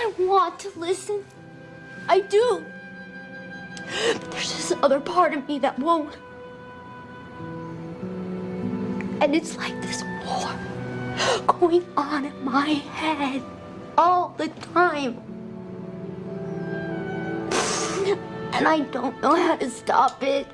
I want to listen. I do. But there's this other part of me that won't. And it's like this war going on in my head all the time. And I don't know how to stop it.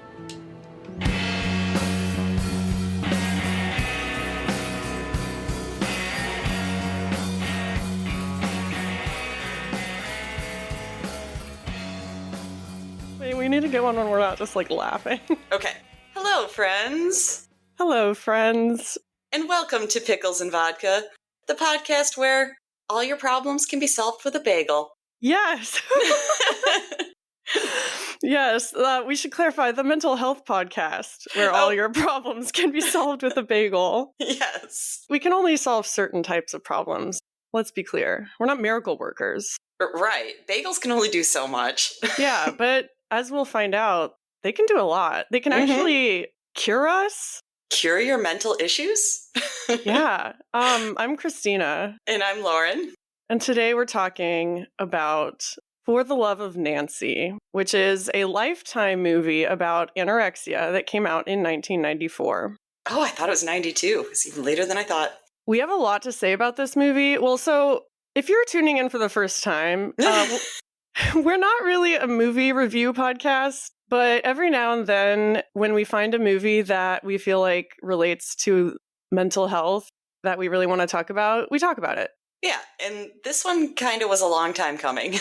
Wait, we need to get one when we're not just like laughing. Okay. Hello, friends. Hello, friends. And welcome to Pickles and Vodka, the podcast where all your problems can be solved with a bagel. Yes. Yes, we should clarify the mental health podcast where all your problems can be solved with a bagel. Yes. We can only solve certain types of problems. Let's be clear. We're not miracle workers. Right. Bagels can only do so much. Yeah, but as we'll find out, they can do a lot. They can actually cure us. Cure your mental issues? Yeah. I'm Christina. And I'm Lauren. And today we're talking about For the Love of Nancy, which is a Lifetime movie about anorexia that came out in 1994. Oh, I thought it was 92. It's even later than I thought. We have a lot to say about this movie. Well, so if you're tuning in for the first time, we're not really a movie review podcast, but every now and then when we find a movie that we feel like relates to mental health that we really want to talk about, we talk about it. Yeah, and this one kind of was a long time coming.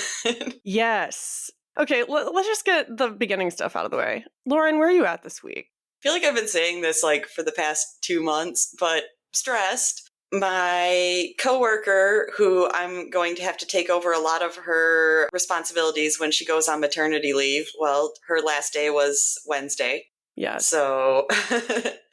Yes. Okay, let's just get the beginning stuff out of the way. Lauren, where are you at this week? I feel like I've been saying this like for the past 2 months, but stressed. My coworker, who I'm going to have to take over a lot of her responsibilities when she goes on maternity leave. Well, her last day was Wednesday. Yes. So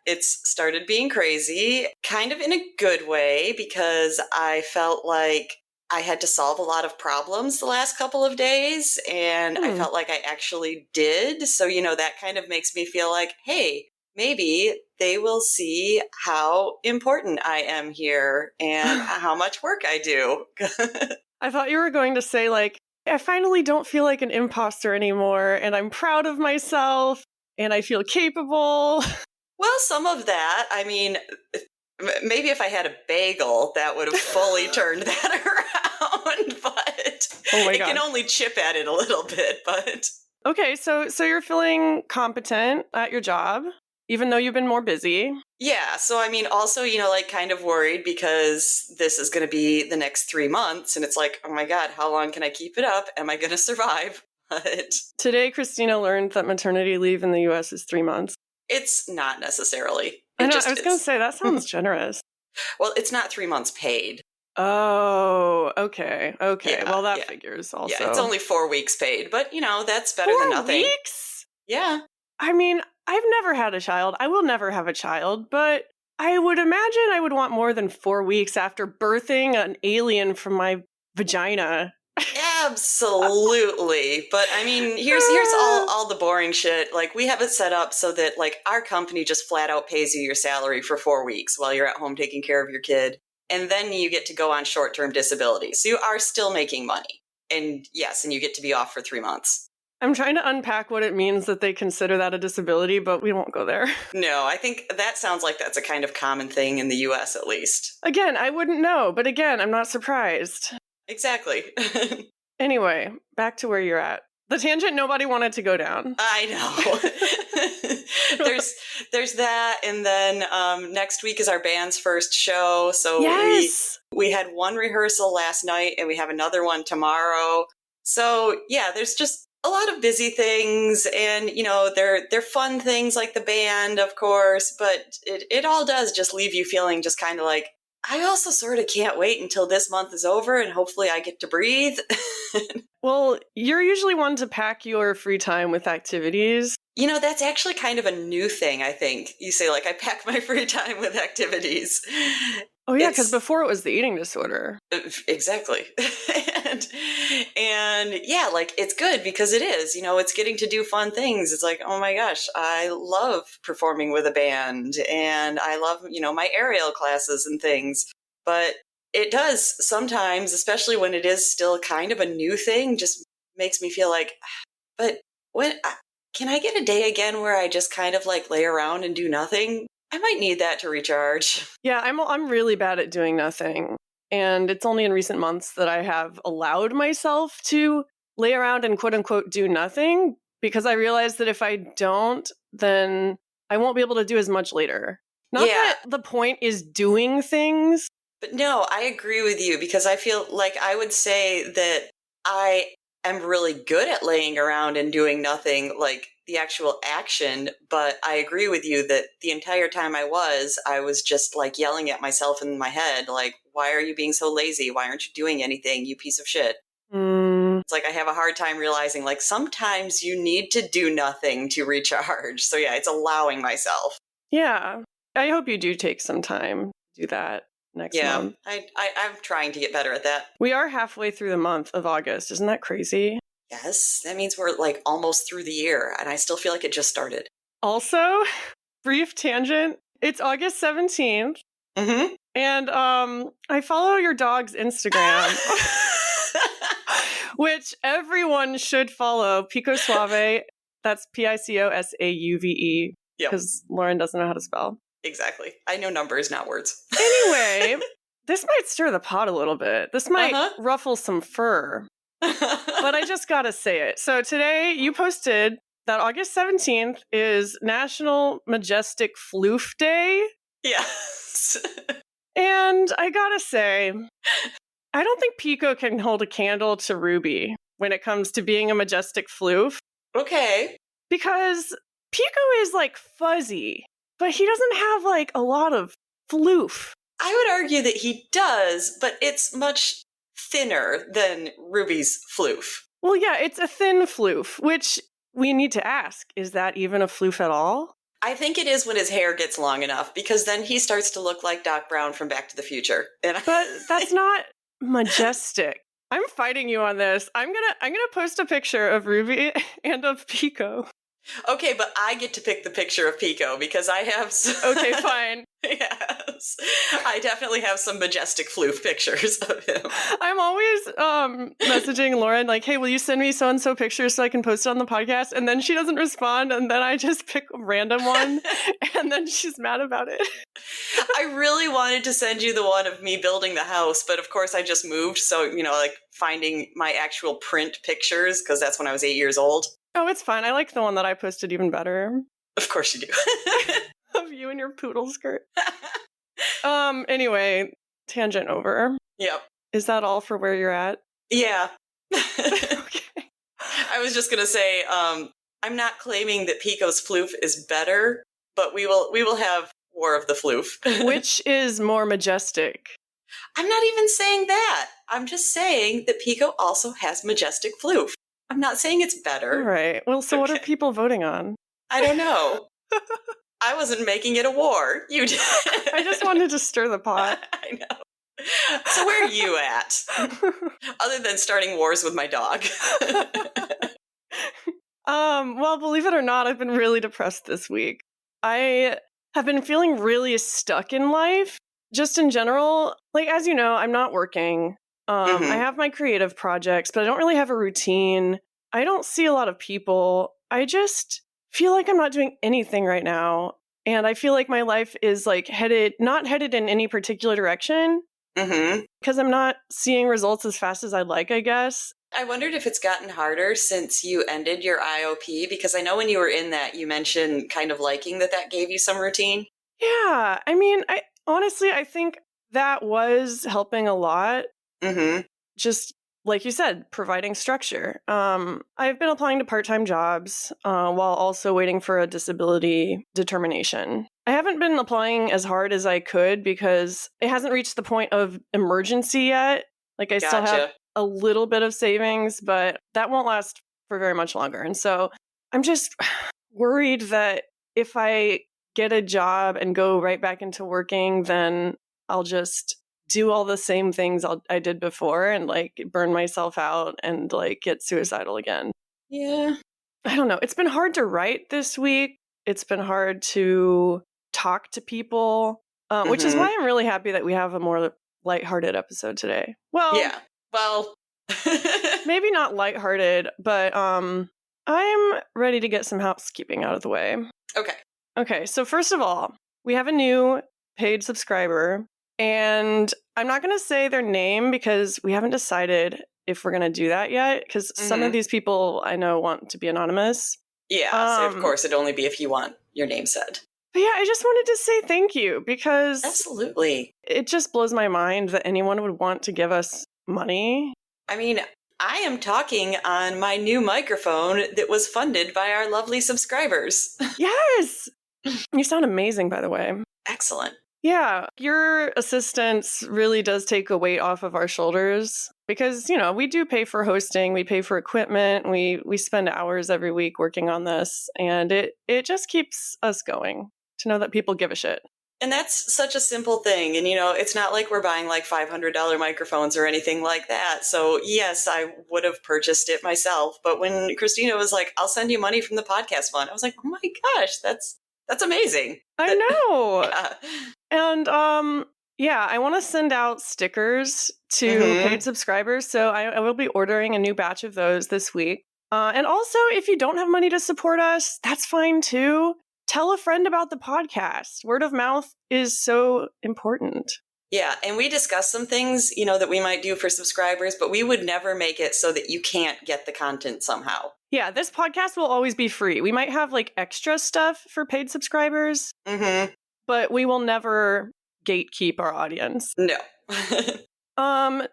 it's started being crazy, kind of in a good way, because I felt like I had to solve a lot of problems the last couple of days, and I felt like I actually did. So, that kind of makes me feel like, hey, maybe they will see how important I am here and how much work I do. I thought you were going to say, like, I finally don't feel like an imposter anymore, and I'm proud of myself, and I feel capable. Well, some of that. I mean, maybe if I had a bagel, that would have fully turned that around, but it can only chip at it a little bit. But okay, so you're feeling competent at your job, even though you've been more busy. Yeah, so I mean, also, like kind of worried because this is going to be the next 3 months, and it's like, oh my God, how long can I keep it up? Am I going to survive? But today, Christina learned that maternity leave in the U.S. is 3 months. It's not necessarily. I was going to say, that sounds generous. Well, it's not 3 months paid. Oh, okay. Yeah, well, that figures also. Yeah, it's only 4 weeks paid, but, that's better than nothing. 4 weeks? Yeah. I mean, I've never had a child. I will never have a child, but I would imagine I would want more than 4 weeks after birthing an alien from my vagina. Absolutely. But I mean, here's all the boring shit. Like, we have it set up so that like our company just flat out pays you your salary for 4 weeks while you're at home taking care of your kid. And then you get to go on short-term disability. So you are still making money. And yes, and you get to be off for 3 months. I'm trying to unpack what it means that they consider that a disability, but we won't go there. No, I think that sounds like that's a kind of common thing in the US at least. Again, I wouldn't know, but again, I'm not surprised. Exactly. Anyway, back to where you're at. The tangent nobody wanted to go down. I know. there's that, and then next week is our band's first show. So yes! we had one rehearsal last night, and we have another one tomorrow. So yeah, there's just a lot of busy things, and they're fun things like the band, of course, but it all does just leave you feeling just kind of like, I also sort of can't wait until this month is over and hopefully I get to breathe. Well, you're usually one to pack your free time with activities. That's actually kind of a new thing, I think. You say, like, I pack my free time with activities. Oh, yeah, because before it was the eating disorder. Exactly. and yeah, like, it's good because it is, it's getting to do fun things. It's like, oh my gosh, I love performing with a band and I love, my aerial classes and things. But it does sometimes, especially when it is still kind of a new thing, just makes me feel like, but when can I get a day again where I just kind of like lay around and do nothing? I might need that to recharge. Yeah, I'm really bad at doing nothing. And it's only in recent months that I have allowed myself to lay around and quote unquote do nothing, because I realize that if I don't, then I won't be able to do as much later. Not that the point is doing things. But no, I agree with you, because I feel like I would say that I am really good at laying around and doing nothing, like the actual action. But I agree with you that the entire time I was just like yelling at myself in my head, like, why are you being so lazy? Why aren't you doing anything, you piece of shit? It's like I have a hard time realizing, like, sometimes you need to do nothing to recharge. So yeah, it's allowing myself. Yeah, I hope you do take some time to do that next month. I'm trying to get better at that. We are halfway through the month of August. Isn't that crazy? Yes, that means we're like almost through the year, and I still feel like it just started. Also, brief tangent, it's August 17th. Mm-hmm. And I follow your dog's Instagram, which everyone should follow. Pico Suave. That's PICOSAUVE. Because Lauren doesn't know how to spell. Exactly. I know numbers, not words. Anyway, this might stir the pot a little bit. This might ruffle some fur. But I just gotta say it. So today you posted that August 17th is National Majestic Floof Day. Yes. And I gotta say, I don't think Pico can hold a candle to Ruby when it comes to being a majestic floof. Okay. Because Pico is like fuzzy, but he doesn't have like a lot of floof. I would argue that he does, but it's much thinner than Ruby's floof. Well, yeah, it's a thin floof, which we need to ask, is that even a floof at all? I think it is when his hair gets long enough, because then he starts to look like Doc Brown from Back to the Future. But that's not majestic. I'm fighting you on this. I'm gonna post a picture of Ruby and of Pico. Okay, but I get to pick the picture of Pico because I have Okay, fine. Yes. I definitely have some majestic floof pictures of him. I'm always messaging Lauren like, hey, will you send me so-and-so pictures so I can post it on the podcast? And then she doesn't respond, and then I just pick a random one, and then she's mad about it. I really wanted to send you the one of me building the house, but of course I just moved, so, like finding my actual print pictures, because that's when I was 8 years old. Oh, it's fine. I like the one that I posted even better. Of course you do. Of you and your poodle skirt. Anyway, tangent over. Yep. Is that all for where you're at? Yeah. Okay. I was just gonna say, I'm not claiming that Pico's floof is better, but we will have War of the Floof. Which is more majestic? I'm not even saying that. I'm just saying that Pico also has majestic floof. I'm not saying it's better. All right. Well, so what are people voting on? I don't know. I wasn't making it a war. You did. I just wanted to stir the pot. I know. So where are you at? Other than starting wars with my dog. Well, believe it or not, I've been really depressed this week. I have been feeling really stuck in life, just in general. Like, as you know, I'm not working. I have my creative projects, but I don't really have a routine. I don't see a lot of people. I just feel like I'm not doing anything right now. And I feel like my life is like not headed in any particular direction. Because I'm not seeing results as fast as I'd like, I guess. I wondered if it's gotten harder since you ended your IOP, because I know when you were in that, you mentioned kind of liking that gave you some routine. Yeah. I mean, I think that was helping a lot. Just like you said, providing structure. I've been applying to part-time jobs while also waiting for a disability determination. I haven't been applying as hard as I could because it hasn't reached the point of emergency yet. Like I still have a little bit of savings, but that won't last for very much longer. And so I'm just worried that if I get a job and go right back into working, then I'll just do all the same things I did before and like burn myself out and like get suicidal again. Yeah. I don't know. It's been hard to write this week. It's been hard to talk to people, which is why I'm really happy that we have a more lighthearted episode today. Well, Yeah. Well, maybe not lighthearted, but I'm ready to get some housekeeping out of the way. okay. Okay, so first of all, we have a new paid subscriber, and I'm not going to say their name because we haven't decided if we're going to do that yet, because some of these people I know want to be anonymous. Yeah, so of course it'd only be if you want your name said. But yeah, I just wanted to say thank you because Absolutely. it just blows my mind that anyone would want to give us money. I mean, I am talking on my new microphone that was funded by our lovely subscribers. Yes! You sound amazing, by the way. Excellent. Yeah, your assistance really does take a weight off of our shoulders because, you know, we do pay for hosting, we pay for equipment, we spend hours every week working on this, and it just keeps us going to know that people give a shit. And that's such a simple thing. And, you know, it's not like we're buying like $500 microphones or anything like that. So, yes, I would have purchased it myself. But when Christina was like, I'll send you money from the podcast fund, I was like, oh my gosh, that's amazing. I know. Yeah. And, yeah, I want to send out stickers to paid subscribers. So I will be ordering a new batch of those this week. And also, if you don't have money to support us, that's fine too. Tell a friend about the podcast. Word of mouth is so important. Yeah, and we discussed some things, you know, that we might do for subscribers, but we would never make it so that you can't get the content somehow. Yeah, this podcast will always be free. We might have like extra stuff for paid subscribers, but we will never gatekeep our audience. No.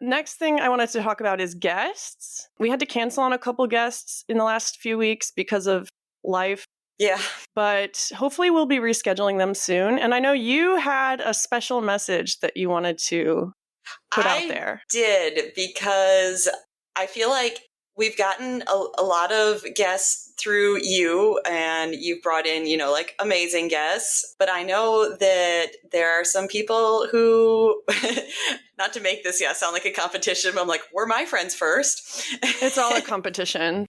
Next thing I wanted to talk about is guests. We had to cancel on a couple guests in the last few weeks because of life. Yeah. But hopefully we'll be rescheduling them soon. And I know you had a special message that you wanted to put out there. I did, because I feel like we've gotten a lot of guests through you, and you've brought in, you know, like amazing guests. But I know that there are some people who, not to make this sound like a competition, but I'm like, we're my friends first. It's all a competition.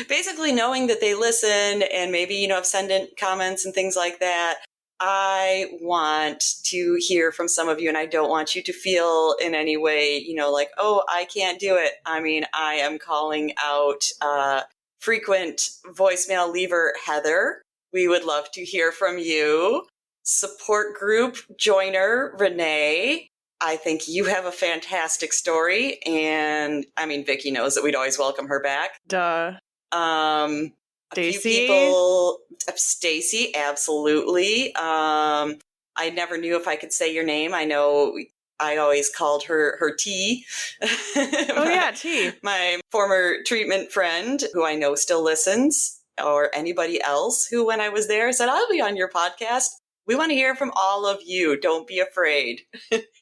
Basically knowing that they listen and maybe, you know, have sent in comments and things like that. I want to hear from some of you, and I don't want you to feel in any way, you know, like, oh, I can't do it. I mean, I am calling out frequent voicemail leaver Heather. We would love to hear from you. Support group joiner Renee. I think you have a fantastic story, and I mean, Vicky knows that we'd always welcome her back. Duh. Stacy? Stacy, absolutely. I never knew if I could say your name. I know I always called her T. Oh, yeah, T. My former treatment friend, who I know still listens, or anybody else who, when I was there, said, I'll be on your podcast. We want to hear from all of you. Don't be afraid.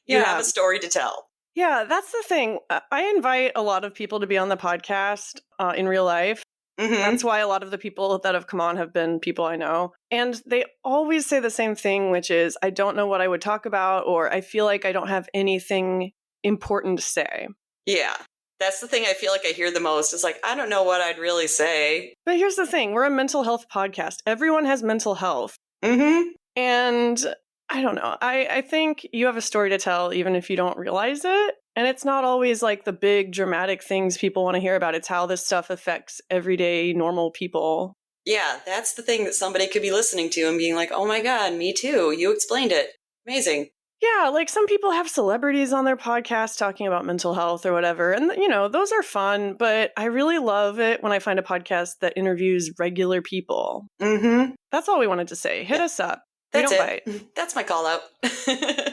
You have a story to tell. Yeah, that's the thing. I invite a lot of people to be on the podcast in real life. That's why a lot of the people that have come on have been people I know. And they always say the same thing, which is, I don't know what I would talk about, or I feel like I don't have anything important to say. Yeah. That's the thing I feel like I hear the most is like, I don't know what I'd really say. But here's the thing. We're a mental health podcast. Everyone has mental health. And I don't know. I think you have a story to tell, even if you don't realize it. And it's not always like the big dramatic things people want to hear about. It's how this stuff affects everyday normal people. Yeah, that's the thing that somebody could be listening to and being like, oh my God, me too. You explained it. Amazing. Yeah, like some people have celebrities on their podcast talking about mental health or whatever. And, you know, those are fun. But I really love it when I find a podcast that interviews regular people. That's all we wanted to say. Hit us up. That's we don't it. bite. That's my call out.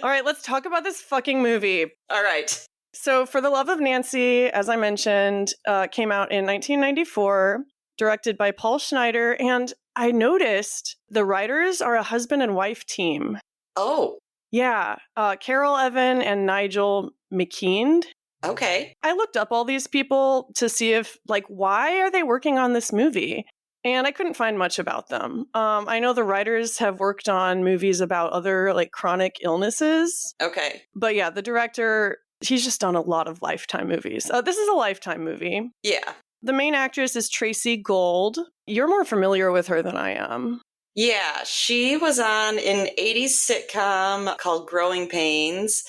All right, let's talk about this fucking movie. All right. So For the Love of Nancy, as I mentioned, came out in 1994, directed by Paul Schneider. And I noticed the writers are a husband and wife team. Oh. Yeah. Carol Evan and Nigel McKeand. Okay. I looked up all these people to see if, like, why are they working on this movie? And I couldn't find much about them. I know the writers have worked on movies about other, like, chronic illnesses. Okay. But yeah, the director, he's just done a lot of Lifetime movies. This is a Lifetime movie. Yeah. The main actress is Tracy Gold. You're more familiar with her than I am. Yeah, she was on an 80s sitcom called Growing Pains.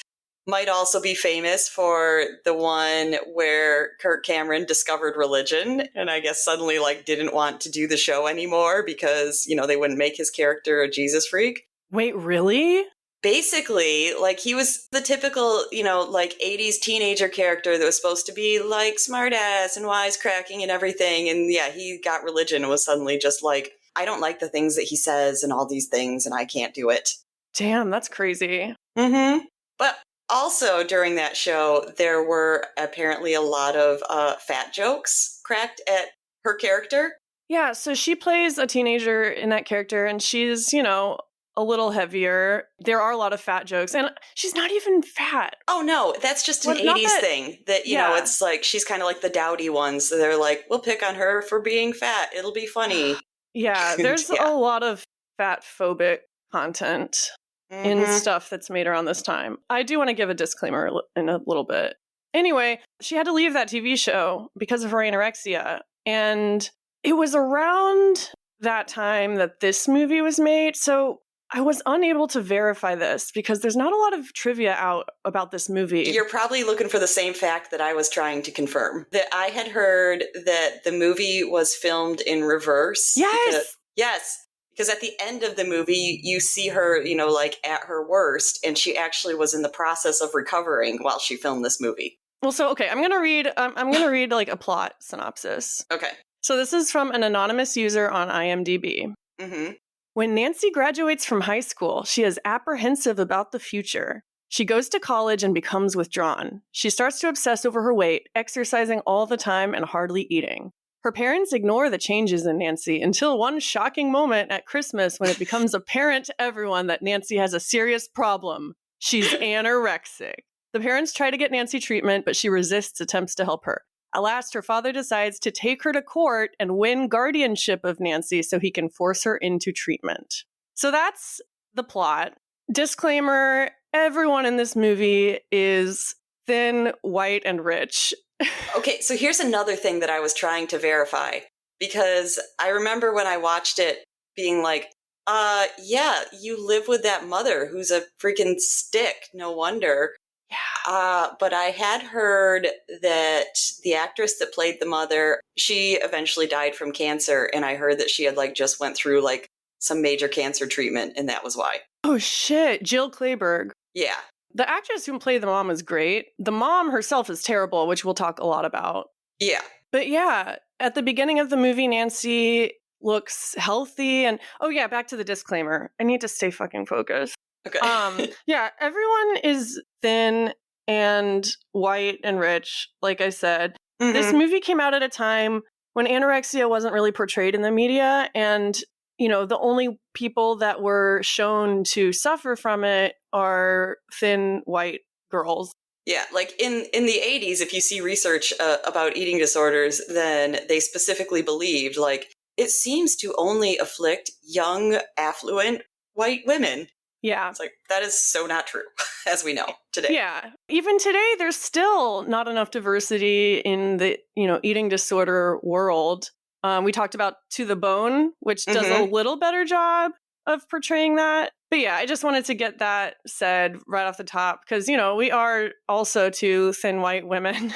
might also be famous for the one where Kirk Cameron discovered religion and I guess suddenly like didn't want to do the show anymore because, they wouldn't make his character a Jesus freak. Wait, really? Basically, like he was the typical, like 80s teenager character that was supposed to be like smartass and wisecracking and everything. And yeah, he got religion and was suddenly just like, I don't like the things that he says and all these things and I can't do it. Damn, that's crazy. Mm-hmm. But also during that show, there were apparently a lot of fat jokes cracked at her character. Yeah, so she plays a teenager in that character and she's, a little heavier. There are a lot of fat jokes and she's not even fat. Oh no, that's just an 80s thing that, you know, it's like she's kind of like the dowdy ones. So they're like, we'll pick on her for being fat. It'll be funny. Yeah, there's a lot of fat phobic content in stuff that's made around this time. I do want to give a disclaimer in a little bit. Anyway, she had to leave that TV show because of her anorexia. And it was around that time that this movie was made. So I was unable to verify this because there's not a lot of trivia out about this movie. You're probably looking for the same fact that I was trying to confirm. That I had heard that the movie was filmed in reverse. Yes! Because at the end of the movie, you see her, like at her worst, and she actually was in the process of recovering while she filmed this movie. Well, so, okay, I'm going to read like a plot synopsis. Okay. So this is from an anonymous user on IMDb. Mm-hmm. When Nancy graduates from high school, she is apprehensive about the future. She goes to college and becomes withdrawn. She starts to obsess over her weight, exercising all the time and hardly eating. Her parents ignore the changes in Nancy until one shocking moment at Christmas when it becomes apparent to everyone that Nancy has a serious problem. She's anorexic. The parents try to get Nancy treatment, but she resists attempts to help her. At last, her father decides to take her to court and win guardianship of Nancy so he can force her into treatment. So that's the plot. Disclaimer, everyone in this movie is thin, white, and rich. Okay, so here's another thing that I was trying to verify. Because I remember when I watched it being like, yeah, you live with that mother who's a freaking stick, no wonder. Yeah. But I had heard that the actress that played the mother, she eventually died from cancer, and I heard that she had just went through some major cancer treatment, and that was why. Oh shit, Jill Clayburgh. Yeah. The actress who played the mom is great. The mom herself is terrible, which we'll talk a lot about. Yeah. But yeah, at the beginning of the movie, Nancy looks healthy, and oh yeah, back to the disclaimer. I need to stay fucking focused. Okay. Yeah, everyone is thin and white and rich, like I said. Mm-hmm. This movie came out at a time when anorexia wasn't really portrayed in the media, and, the only people that were shown to suffer from it are thin, white girls. Yeah, in the 80s, if you see research about eating disorders, then they specifically believed, it seems to only afflict young, affluent, white women. Yeah. It's that is so not true, as we know today. Yeah. Even today, there's still not enough diversity in the, eating disorder world. We talked about To the Bone, which does a little better job of portraying that. But yeah, I just wanted to get that said right off the top because, we are also two thin white women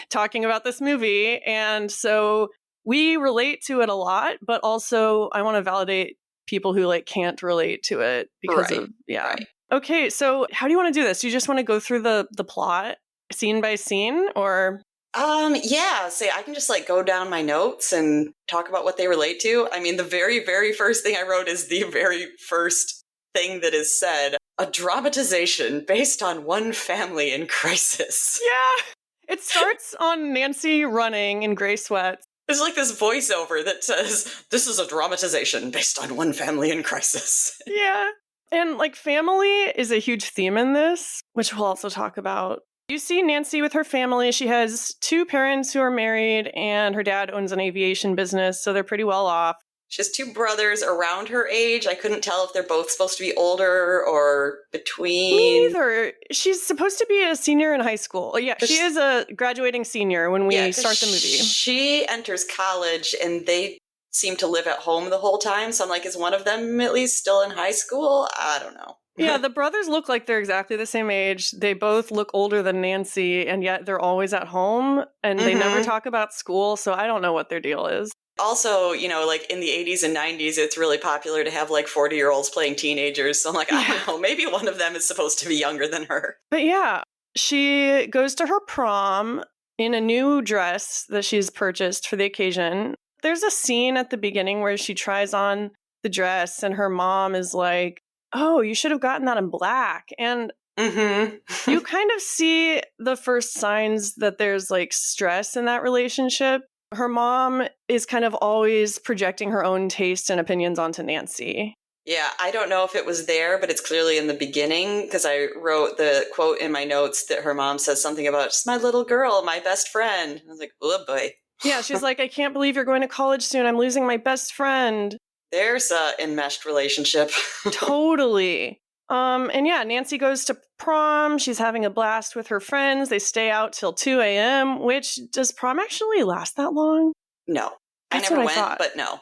talking about this movie. And so we relate to it a lot, but also I want to validate people who can't relate to it because of Right. Okay, so how do you want to do this? Do you just want to go through the plot scene by scene or? Yeah, I can just go down my notes and talk about what they relate to. I mean, the very, very first thing I wrote is the very first thing that is said. A dramatization based on one family in crisis. Yeah, it starts on Nancy running in gray sweats. There's this voiceover that says, this is a dramatization based on one family in crisis. Yeah. And family is a huge theme in this, which we'll also talk about. You see Nancy with her family. She has two parents who are married and her dad owns an aviation business, so they're pretty well off. She has two brothers around her age. I couldn't tell if they're both supposed to be older or between. Me neither. She's supposed to be a senior in high school. Yeah, she is a graduating senior when we start the movie. She enters college and they seem to live at home the whole time. So I'm is one of them at least still in high school? I don't know. Yeah, the brothers look like they're exactly the same age. They both look older than Nancy, and yet they're always at home, and they never talk about school, so I don't know what their deal is. Also, like in the 80s and 90s, it's really popular to have like 40-year-olds playing teenagers. So I'm like, I don't know, maybe one of them is supposed to be younger than her. But yeah, she goes to her prom in a new dress that she's purchased for the occasion. There's a scene at the beginning where she tries on the dress and her mom is like, oh, you should have gotten that in black. And you kind of see the first signs that there's like stress in that relationship. Her mom is kind of always projecting her own taste and opinions onto Nancy. Yeah, I don't know if it was there, but it's clearly in the beginning because I wrote the quote in my notes that her mom says something about, just my little girl, my best friend. I was like, oh boy. Yeah, she's like, I can't believe you're going to college soon. I'm losing my best friend. There's an enmeshed relationship. Totally. And yeah, Nancy goes to prom. She's having a blast with her friends. They stay out till 2 a.m., which does prom actually last that long? No. That's I never what I thought. but no.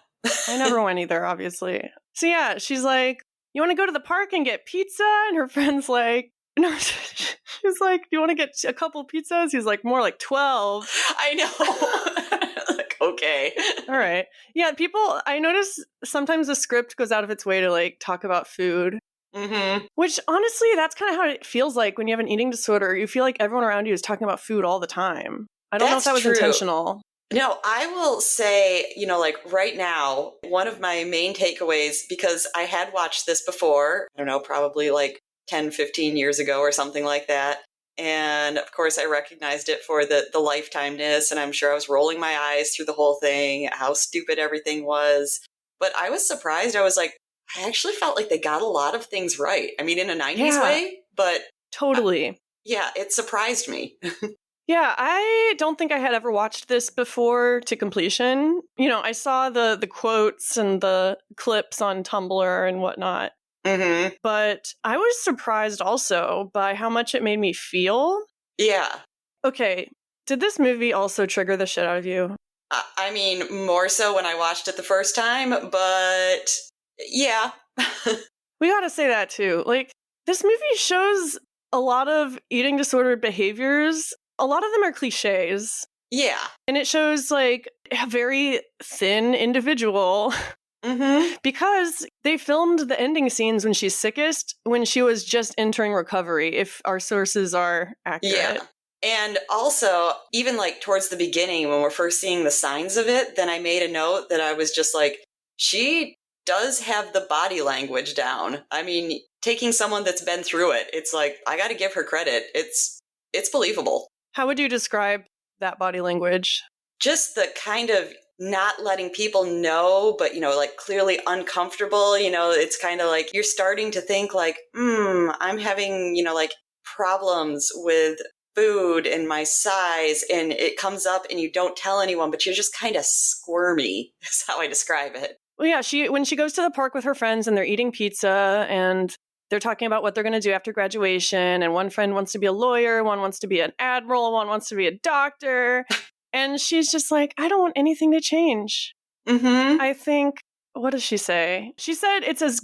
I never went either, obviously. So yeah, she's like, you want to go to the park and get pizza? And her friend's like, no, she's like, do you want to get a couple pizzas? He's like, more like 12. I know. Like, okay. All right. Yeah, people, I notice sometimes the script goes out of its way to like talk about food. Which honestly, that's kind of how it feels like when you have an eating disorder. You feel like everyone around you is talking about food all the time. I don't know if that was intentional. No, I will say, like right now, one of my main takeaways, because I had watched this before, I don't know, probably like 10, 15 years ago or something like that. And of course, I recognized it for the lifetimeness. And I'm sure I was rolling my eyes through the whole thing, how stupid everything was. But I was surprised. I was like, I actually felt like they got a lot of things right. I mean, in a 90s way, but... Totally. Yeah, it surprised me. Yeah, I don't think I had ever watched this before to completion. I saw the quotes and the clips on Tumblr and whatnot. But I was surprised also by how much it made me feel. Yeah. Okay, did this movie also trigger the shit out of you? I mean, more so when I watched it the first time, but... Yeah. We gotta say that too. Like, this movie shows a lot of eating disordered behaviors. A lot of them are cliches. Yeah. And it shows like a very thin individual. Because they filmed the ending scenes when she's sickest, when she was just entering recovery, if our sources are accurate. Yeah. And also, even like towards the beginning, when we're first seeing the signs of it, then I made a note that I was just like, she does have the body language down. I mean, taking someone that's been through it, it's like, I got to give her credit. It's believable. How would you describe that body language? Just the kind of not letting people know, but, like clearly uncomfortable. It's kind of like you're starting to think like, I'm having, like problems with food and my size, and it comes up and you don't tell anyone, but you're just kind of squirmy is how I describe it. Well, yeah, when she goes to the park with her friends and they're eating pizza and they're talking about what they're going to do after graduation, and one friend wants to be a lawyer, one wants to be an admiral, one wants to be a doctor, and she's just like, I don't want anything to change. I think, what does she say? She said,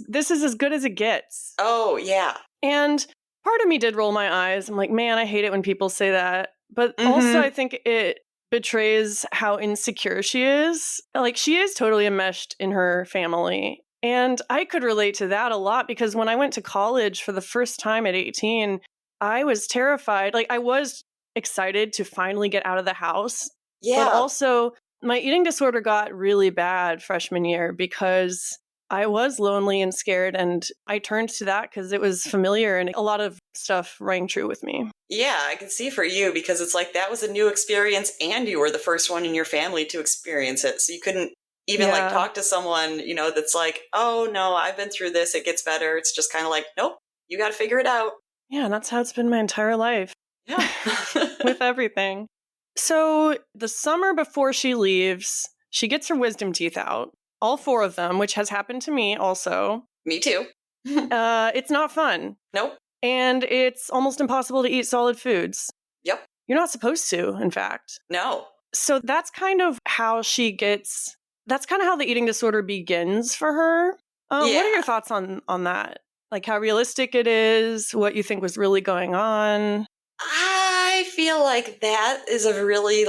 this is as good as it gets. Oh, yeah. And part of me did roll my eyes. I'm like, man, I hate it when people say that. But also I think it betrays how insecure she is. Like, she is totally enmeshed in her family. And I could relate to that a lot because when I went to college for the first time at 18, I was terrified. Like, I was excited to finally get out of the house. Yeah. But also, my eating disorder got really bad freshman year because I was lonely and scared, and I turned to that because it was familiar and a lot of stuff rang true with me. Yeah, I can see for you because it's like that was a new experience and you were the first one in your family to experience it. So you couldn't even like talk to someone, that's like, oh no, I've been through this. It gets better. It's just kind of like, nope, you got to figure it out. Yeah, and that's how it's been my entire life. Yeah. With everything. So the summer before she leaves, she gets her wisdom teeth out. All 4 of them, which has happened to me also. Me too. It's not fun. Nope. And it's almost impossible to eat solid foods. Yep. You're not supposed to, in fact. No. So that's kind of how that's kind of how the eating disorder begins for her. What are your thoughts on that? Like how realistic it is, what you think was really going on. I feel like that is a really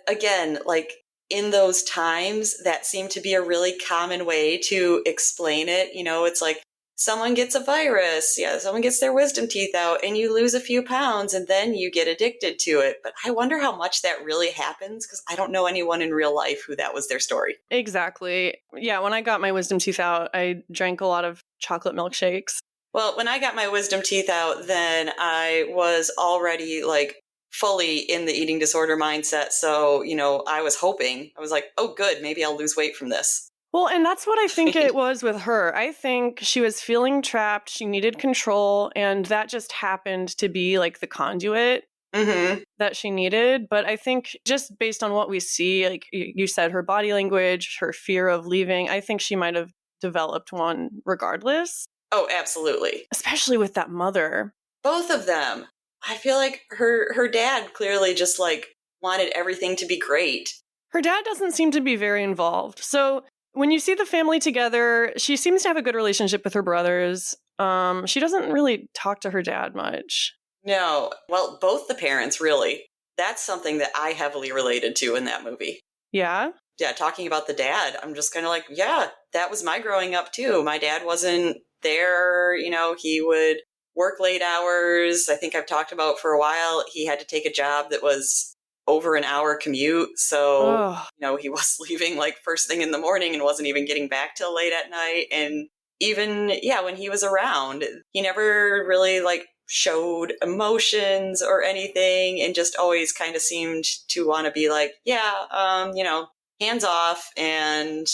again, like in those times, that seemed to be a really common way to explain it. It's like someone gets a virus, someone gets their wisdom teeth out and you lose a few pounds and then you get addicted to it. But I wonder how much that really happens because I don't know anyone in real life who that was their story. Exactly. Yeah, when I got my wisdom teeth out, I drank a lot of chocolate milkshakes. Well, when I got my wisdom teeth out, then I was already like fully in the eating disorder mindset. So, I was hoping, I was like, oh, good, maybe I'll lose weight from this. Well, and that's what I think it was with her. I think she was feeling trapped. She needed control. And that just happened to be like the conduit that she needed. But I think just based on what we see, like you said, her body language, her fear of leaving, I think she might have developed one regardless. Oh, absolutely. Especially with that mother. Both of them. I feel like her dad clearly just like wanted everything to be great. Her dad doesn't seem to be very involved. So when you see the family together, she seems to have a good relationship with her brothers. She doesn't really talk to her dad much. No. Well, both the parents, really. That's something that I heavily related to in that movie. Yeah? Yeah, talking about the dad, I'm just kind of like, yeah, that was my growing up too. My dad wasn't there, he would work late hours. I think I've talked about for a while, he had to take a job that was over an hour commute. So, he was leaving like first thing in the morning and wasn't even getting back till late at night. And even, when he was around, he never really like showed emotions or anything and just always kind of seemed to want to be like, hands off. And,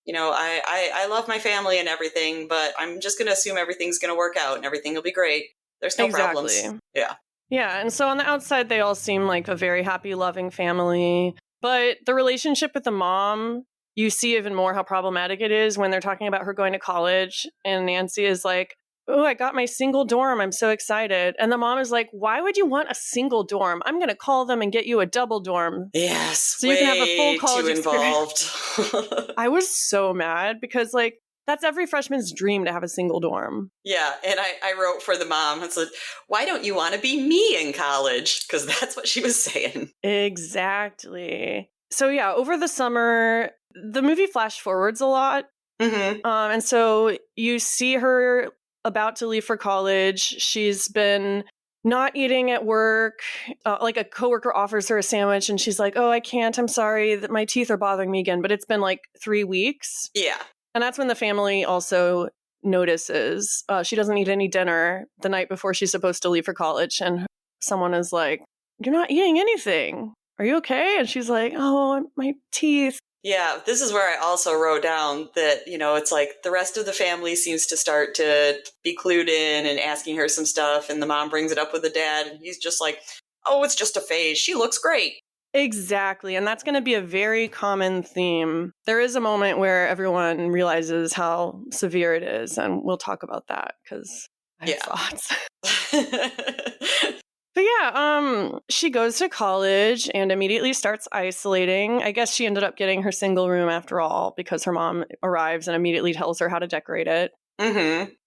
I love my family and everything, but I'm just going to assume everything's going to work out and everything will be great. There's no problems. Yeah. Yeah. And so on the outside, they all seem like a very happy, loving family. But the relationship with the mom, you see even more how problematic it is when they're talking about her going to college. And Nancy is like, oh, I got my single dorm. I'm so excited. And the mom is like, why would you want a single dorm? I'm going to call them and get you a double dorm. Yes. So you can have a full college too involved. I was so mad because like, that's every freshman's dream to have a single dorm. Yeah. And I wrote for the mom. I said, why don't you want to be me in college? Because that's what she was saying. Exactly. So yeah, over the summer, the movie flash forwards a lot. And so you see her about to leave for college. She's been not eating at work. Like a coworker offers her a sandwich and she's like, oh, I can't. I'm sorry that my teeth are bothering me again. But it's been like 3 weeks. Yeah. And that's when the family also notices she doesn't eat any dinner the night before she's supposed to leave for college. And someone is like, you're not eating anything. Are you okay? And she's like, oh, my teeth. Yeah, this is where I also wrote down that, it's like the rest of the family seems to start to be clued in and asking her some stuff. And the mom brings it up with the dad. And he's just like, oh, it's just a phase. She looks great. Exactly. And that's going to be a very common theme. There is a moment where everyone realizes how severe it is. And we'll talk about that because I have thoughts. But yeah, she goes to college and immediately starts isolating. I guess she ended up getting her single room after all because her mom arrives and immediately tells her how to decorate it.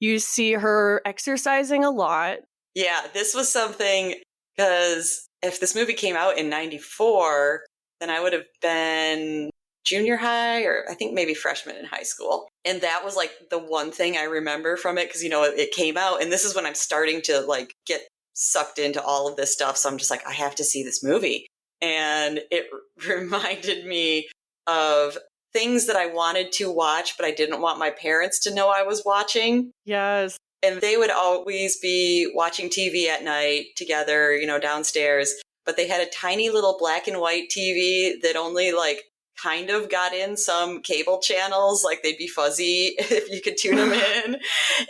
You see her exercising a lot. Yeah, this was something because if this movie came out in 94, then I would have been junior high or I think maybe freshman in high school. And that was like the one thing I remember from it because, it came out and this is when I'm starting to like get sucked into all of this stuff. So I'm just like, I have to see this movie. And it reminded me of things that I wanted to watch, but I didn't want my parents to know I was watching. Yes. And they would always be watching TV at night together, downstairs. But they had a tiny little black and white TV that only like kind of got in some cable channels, like they'd be fuzzy if you could tune them in. And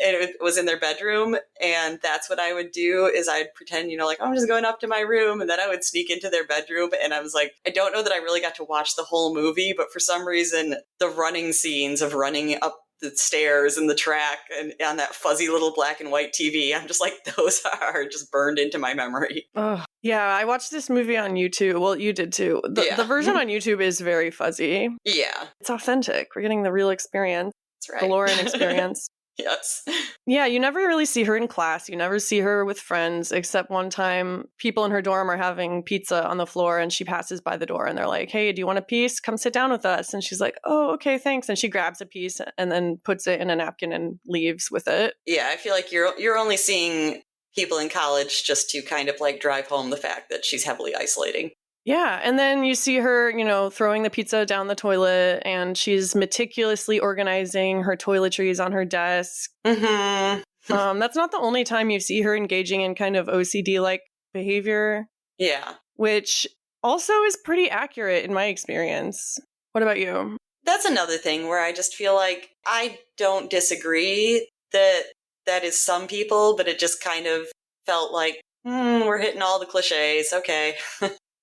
it was in their bedroom. And that's what I would do is I'd pretend, like, I'm just going up to my room. And then I would sneak into their bedroom. And I was like, I don't know that I really got to watch the whole movie, but for some reason, the running scenes of running up the stairs and the track and on that fuzzy little black and white TV, I'm just like, those are just burned into my memory. Oh, yeah, I watched this movie on YouTube. Well, you did too. The version on YouTube is very fuzzy. Yeah. It's authentic. We're getting the real experience. That's right. The Lauren experience. Yes. Yeah, you never really see her in class. You never see her with friends, except one time people in her dorm are having pizza on the floor and she passes by the door and they're like, hey, do you want a piece? Come sit down with us. And she's like, oh, okay, thanks. And she grabs a piece and then puts it in a napkin and leaves with it. Yeah, I feel like you're only seeing people in college just to kind of like drive home the fact that she's heavily isolating. Yeah, and then you see her, throwing the pizza down the toilet, and she's meticulously organizing her toiletries on her desk. Mm-hmm. That's not the only time you see her engaging in kind of OCD-like behavior. Yeah. Which also is pretty accurate in my experience. What about you? That's another thing where I just feel like I don't disagree that is some people, but it just kind of felt like, we're hitting all the cliches. Okay.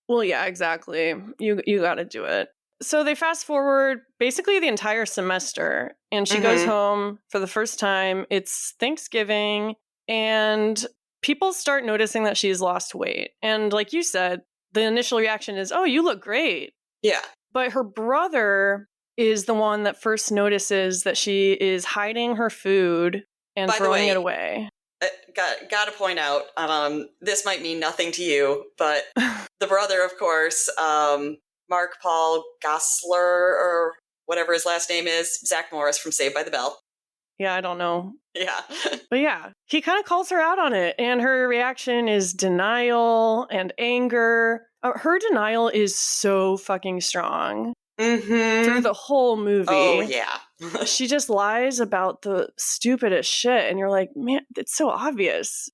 Well, yeah, exactly. You got to do it. So they fast forward basically the entire semester, and she goes home for the first time. It's Thanksgiving, and people start noticing that she's lost weight. And like you said, the initial reaction is, oh, you look great. Yeah. But her brother is the one that first notices that she is hiding her food and throwing it away. Got to point out, this might mean nothing to you, but the brother, of course, Mark Paul Gosselaar, or whatever his last name is, Zach Morris from Saved by the Bell. Yeah, I don't know. Yeah. But yeah, he kind of calls her out on it, and her reaction is denial and anger. Her denial is so fucking strong. Through the whole movie. Oh, yeah. She just lies about the stupidest shit, and you're like, man, it's so obvious.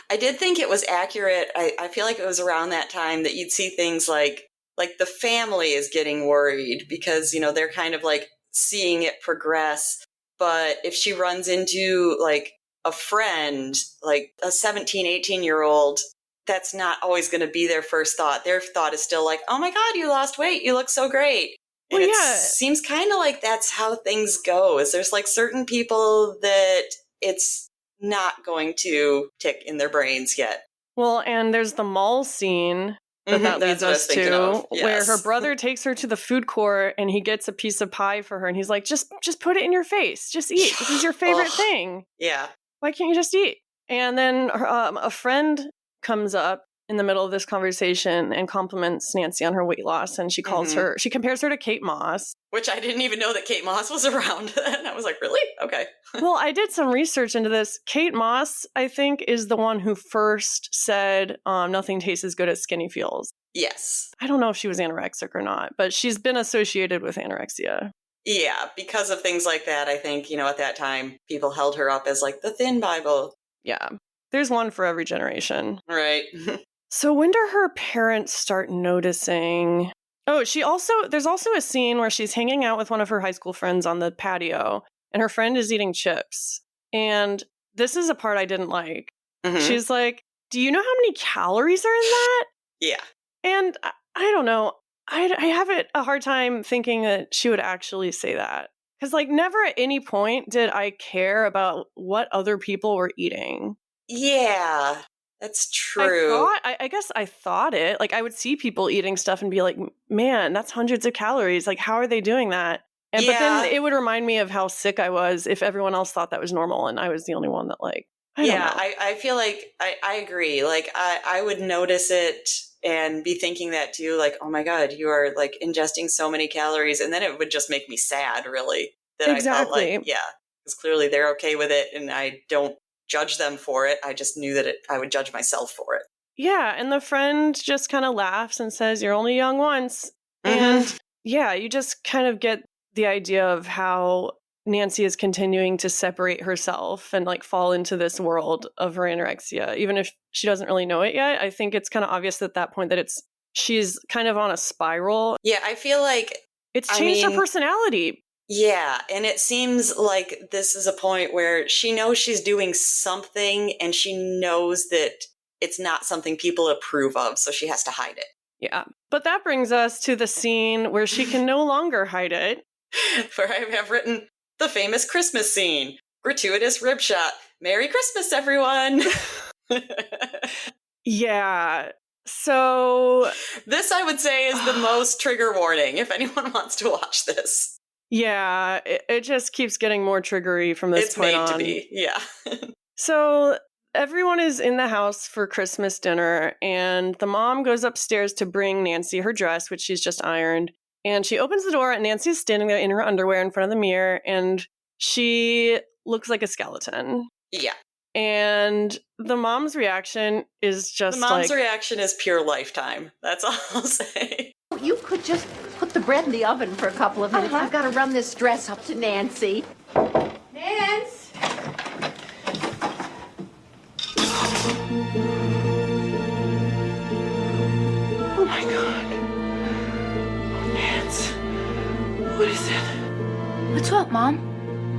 I did think it was accurate. I feel like it was around that time that you'd see things like the family is getting worried because, they're kind of like seeing it progress. But if she runs into like a friend, like a 17, 18-year-old, that's not always going to be their first thought. Their thought is still like, oh my God, you lost weight. You look so great. And it seems kind of like that's how things go. Is there's like certain people that it's not going to tick in their brains yet. Well, and there's the mall scene that leads us to, where her brother takes her to the food court and he gets a piece of pie for her and he's like, just put it in your face. Just eat. This is your favorite thing. Yeah. Why can't you just eat? And then a friend comes up in the middle of this conversation and compliments Nancy on her weight loss, and she calls she compares her to Kate Moss. Which I didn't even know that Kate Moss was around. And I was like, really? Okay. Well, I did some research into this. Kate Moss, I think, is the one who first said nothing tastes as good as skinny feels. Yes. I don't know if she was anorexic or not, but she's been associated with anorexia. Yeah, because of things like that, I think, at that time, people held her up as like the thin Bible. Yeah. There's one for every generation. Right. So when do her parents start noticing? Oh, there's also a scene where she's hanging out with one of her high school friends on the patio, and her friend is eating chips. And this is a part I didn't like. She's like, do you know how many calories are in that? Yeah. And I don't know. I have a hard time thinking that she would actually say that. Because never at any point did I care about what other people were eating. Yeah. That's true. I guess I thought it. I would see people eating stuff and be like, man, that's hundreds of calories. How are they doing that? But then it would remind me of how sick I was if everyone else thought that was normal and I was the only one that I don't know. I feel like I agree. I would notice it and be thinking that too. Oh my God, you are ingesting so many calories. And then it would just make me sad, really. That exactly. I felt because clearly they're okay with it and I don't judge them for it. I just knew that I would judge myself for it. Yeah, and the friend just kind of laughs and says, you're only young once. And yeah, you just kind of get the idea of how Nancy is continuing to separate herself and fall into this world of her anorexia, even if she doesn't really know it yet. I think it's kind of obvious at that point that she's kind of on a spiral. Yeah, I feel like it's changed her personality. Yeah, and it seems like this is a point where she knows she's doing something and she knows that it's not something people approve of, so she has to hide it. Yeah, but that brings us to the scene where she can no longer hide it. For I have written the famous Christmas scene. Gratuitous rib shot. Merry Christmas, everyone! Yeah, so... This, I would say, is the most trigger warning if anyone wants to watch this. Yeah, it just keeps getting more triggery from this It's point made on. to be, yeah. So everyone is in the house for Christmas dinner, and the mom goes upstairs to bring Nancy her dress, which she's just ironed. And she opens the door, and Nancy's standing there in her underwear in front of the mirror, and she looks like a skeleton. Yeah. And the mom's reaction is just The mom's like, reaction is pure Lifetime. That's all I'll say. You could just put the bread in the oven for a couple of minutes. I've got to run this dress up to Nancy. Nance! oh my God. Nance. What is it? What's up, Mom?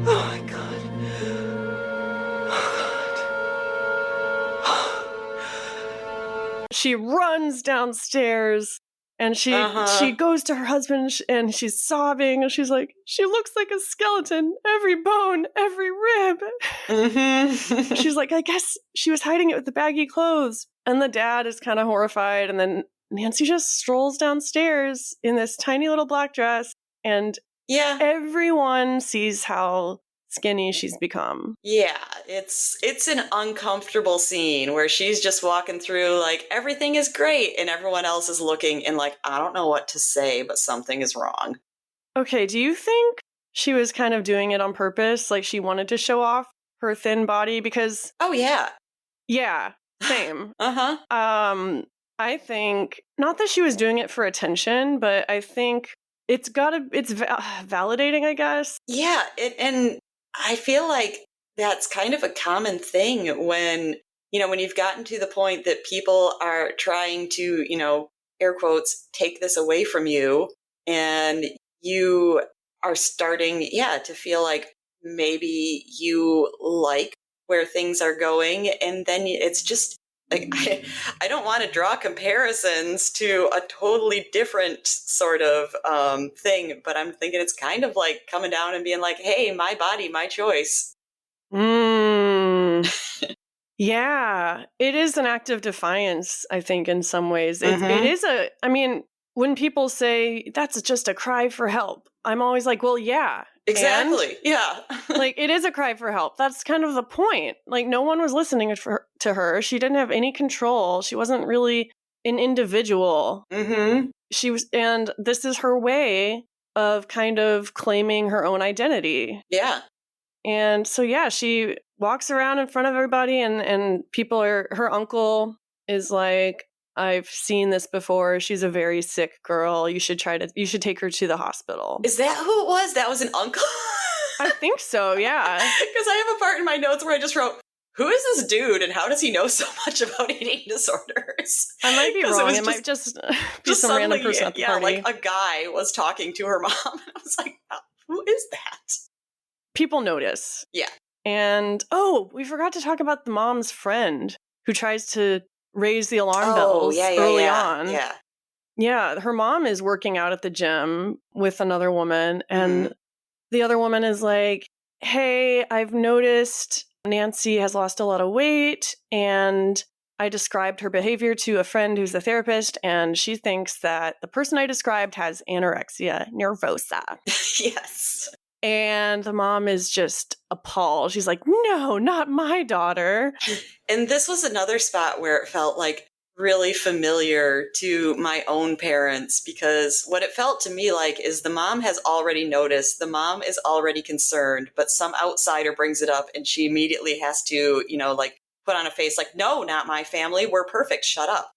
Oh my God. She runs downstairs and she goes to her husband and she's sobbing and she's like, she looks like a skeleton, every bone, every rib. Mm-hmm. She's like, I guess she was hiding it with the baggy clothes. And the dad is kind of horrified. And then Nancy just strolls downstairs in this tiny little black dress, and Yeah. everyone sees how skinny she's become. Yeah, it's an uncomfortable scene where she's just walking through like everything is great and everyone else is looking and like, I don't know what to say, but something is wrong. Okay, do you think she was kind of doing it on purpose? Like she wanted to show off her thin body? Because, Oh yeah. yeah, same. Uh-huh. I think, not that she was doing it for attention, but I think it's validating, I guess. Yeah, and I feel like that's kind of a common thing when, when you've gotten to the point that people are trying to, air quotes, take this away from you, and you are starting, to feel like maybe you like where things are going, and then it's just like, I don't want to draw comparisons to a totally different sort of thing, but I'm thinking it's kind of like coming down and being like, hey, my body, my choice. Yeah, it is an act of defiance, I think, in some ways. It is when people say that's just a cry for help, I'm always like, well, yeah. Exactly. And, yeah. like, it is a cry for help. That's kind of the point. Like, no one was listening to her. She didn't have any control. She wasn't really an individual. Mm-hmm. She was, and this is her way of kind of claiming her own identity. Yeah. And so, yeah, she walks around in front of everybody, and her uncle is like, I've seen this before. She's a very sick girl. You should take her to the hospital. Is that who it was? That was an uncle? I think so, yeah. Because I have a part in my notes where I just wrote, who is this dude and how does he know so much about eating disorders? I might be wrong. It might just be some random person at the party. Like a guy was talking to her mom. And I was like, who is that? People notice. Yeah. And, we forgot to talk about the mom's friend who tries to raise the alarm bells early on. Yeah. Yeah, her mom is working out at the gym with another woman, and the other woman is like, hey, I've noticed Nancy has lost a lot of weight, and I described her behavior to a friend who's a therapist, and she thinks that the person I described has anorexia nervosa. Yes. And the mom is just appalled. She's like, no, not my daughter. And this was another spot where it felt like really familiar to my own parents, because what it felt to me like is the mom has already noticed, the mom is already concerned, but some outsider brings it up and she immediately has to, put on a face like, no, not my family. We're perfect. Shut up.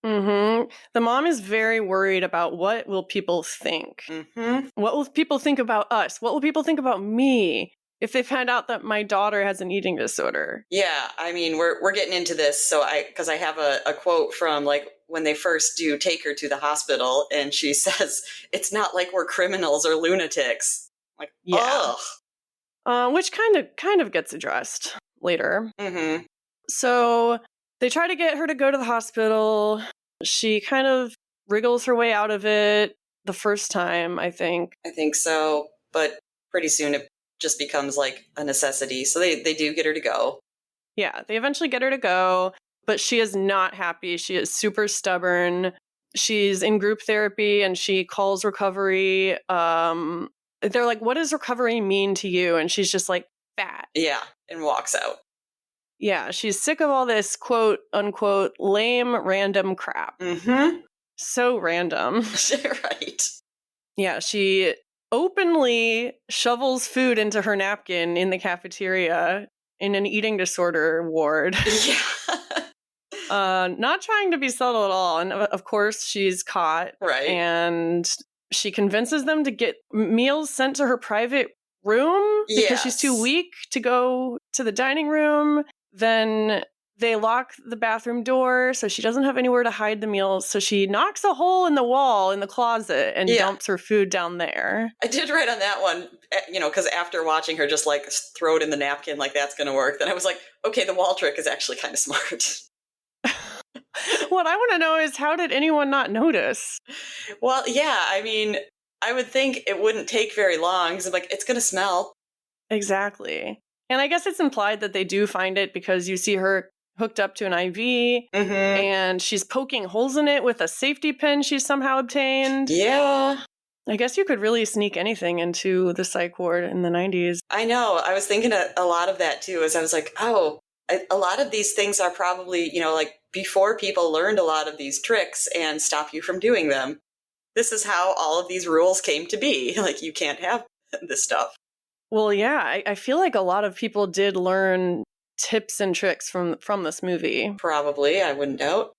Mm-hmm. The mom is very worried about what will people think. Mm-hmm. What will people think about us? What will people think about me if they find out that my daughter has an eating disorder? Yeah, I mean, we're getting into this, because I have a quote from like when they first do take her to the hospital, and she says, "It's not like we're criminals or lunatics." Like, yeah, which kind of gets addressed later. Mm-hmm. So they try to get her to go to the hospital. She kind of wriggles her way out of it the first time, I think. I think so, but pretty soon it just becomes like a necessity. So they do get her to go. Yeah, they eventually get her to go, but she is not happy. She is super stubborn. She's in group therapy and she calls recovery. they're like, what does recovery mean to you? And she's just like, fat. Yeah, and walks out. Yeah, she's sick of all this quote unquote lame random crap. Mm-hmm. So random. Right. Yeah, she openly shovels food into her napkin in the cafeteria in an eating disorder ward. Yeah. Not trying to be subtle at all. And of course, she's caught. Right. And she convinces them to get meals sent to her private room because she's too weak to go to the dining room. Then they lock the bathroom door so she doesn't have anywhere to hide the meals. So she knocks a hole in the wall in the closet and dumps her food down there. I did write on that one, because after watching her just like throw it in the napkin like that's going to work, then I was like, okay, the wall trick is actually kind of smart. What I want to know is, how did anyone not notice? Well, yeah, I mean, I would think it wouldn't take very long because I'm like, it's going to smell. Exactly. And I guess it's implied that they do find it because you see her hooked up to an IV and she's poking holes in it with a safety pin she's somehow obtained. Yeah. I guess you could really sneak anything into the psych ward in the 90s. I know. I was thinking a lot of that too, as I was like, a lot of these things are probably, like before people learned a lot of these tricks and stop you from doing them. This is how all of these rules came to be. Like, you can't have this stuff. Well, yeah, I feel like a lot of people did learn tips and tricks from this movie. Probably, I wouldn't doubt.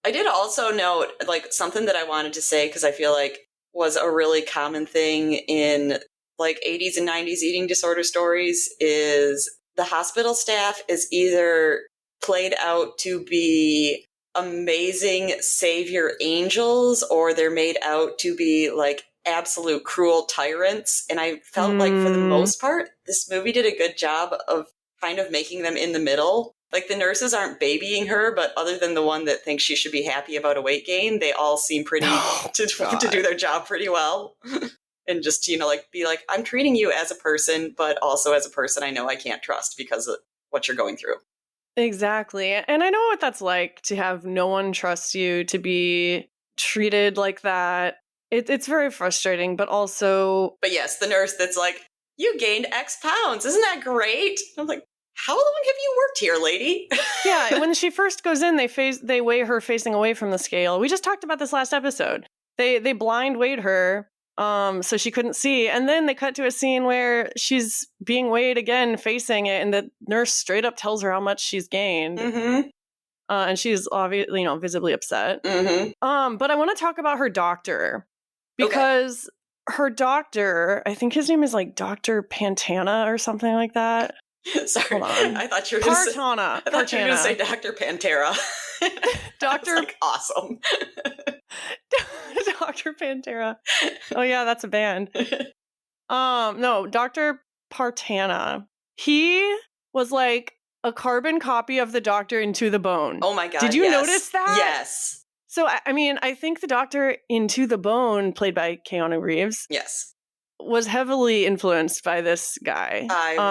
I did also note, like, something that I wanted to say, because I feel like was a really common thing in, like, 80s and 90s eating disorder stories is the hospital staff is either played out to be amazing savior angels or they're made out to be, like, absolute cruel tyrants. And I felt like for the most part, this movie did a good job of kind of making them in the middle. Like, the nurses aren't babying her, but other than the one that thinks she should be happy about a weight gain, they all seem pretty to do their job pretty well. And just, be like, I'm treating you as a person, but also as a person I know I can't trust because of what you're going through. Exactly. And I know what that's like, to have no one trust you, to be treated like that. It's very frustrating, but also... But yes, the nurse that's like, you gained X pounds. Isn't that great? I'm like, how long have you worked here, lady? Yeah, when she first goes in, they weigh her facing away from the scale. We just talked about this last episode. They blind weighed her, so she couldn't see. And then they cut to a scene where she's being weighed again, facing it, and the nurse straight up tells her how much she's gained. Mm-hmm. And she's obviously, visibly upset. Mm-hmm. But I want to talk about her doctor. Because her doctor, I think his name is like Dr. Pantana or something like that. Sorry, hold on. I thought you were going to say Dr. Pantera. Dr. Like, awesome. Dr. Pantera. Oh yeah, that's a band. No, Dr. Partana. He was like a carbon copy of the Doctor into the Bone. Oh my God. Did you notice that? Yes. So, I mean, I think the Doctor into the Bone, played by Keanu Reeves, yes, was heavily influenced by this guy.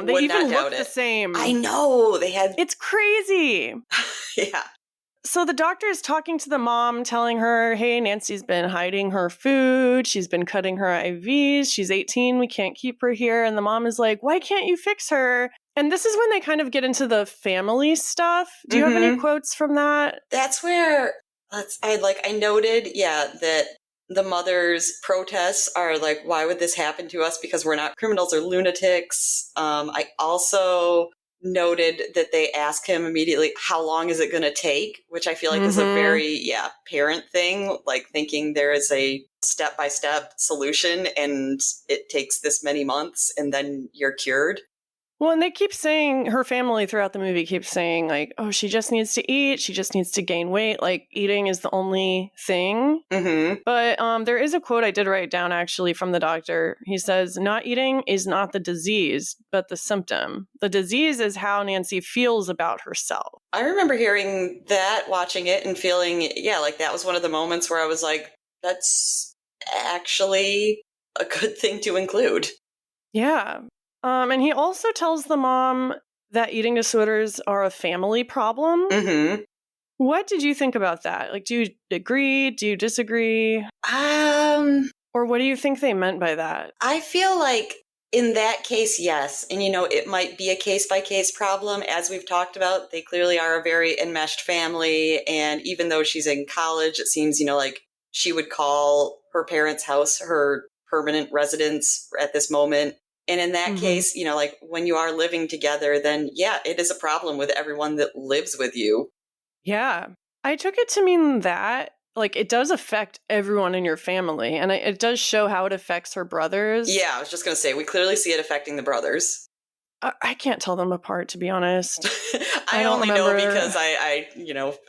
They would even not doubt look the same. I know. They had... It's crazy. Yeah. So the doctor is talking to the mom, telling her, hey, Nancy's been hiding her food. She's been cutting her IVs. She's 18. We can't keep her here. And the mom is like, why can't you fix her? And this is when they kind of get into the family stuff. Do you have any quotes from that? That's where... I noted, that the mother's protests are like, why would this happen to us? Because we're not criminals or lunatics. I also noted that they ask him immediately, how long is it going to take? Which I feel like is a very, parent thing, like thinking there is a step-by-step solution and it takes this many months and then you're cured. Well, and they keep saying, her family throughout the movie keeps saying, like, oh, she just needs to eat. She just needs to gain weight. Like, eating is the only thing. But there is a quote I did write down, actually, from the doctor. He says, not eating is not the disease, but the symptom. The disease is how Nancy feels about herself. I remember hearing that, watching it, and feeling, like that was one of the moments where I was like, that's actually a good thing to include. Yeah. And he also tells the mom that eating disorders are a family problem. What did you think about that? Like, do you agree? Do you disagree? Or what do you think they meant by that? I feel like in that case, yes. And, it might be a case-by-case problem. As we've talked about, they clearly are a very enmeshed family. And even though she's in college, it seems, like she would call her parents' house her permanent residence at this moment. And in that case, like when you are living together, then yeah, it is a problem with everyone that lives with you. Yeah. I took it to mean that, like, it does affect everyone in your family. And it does show how it affects her brothers. Yeah, I was just going to say, we clearly see it affecting the brothers. I can't tell them apart, to be honest. I only know because I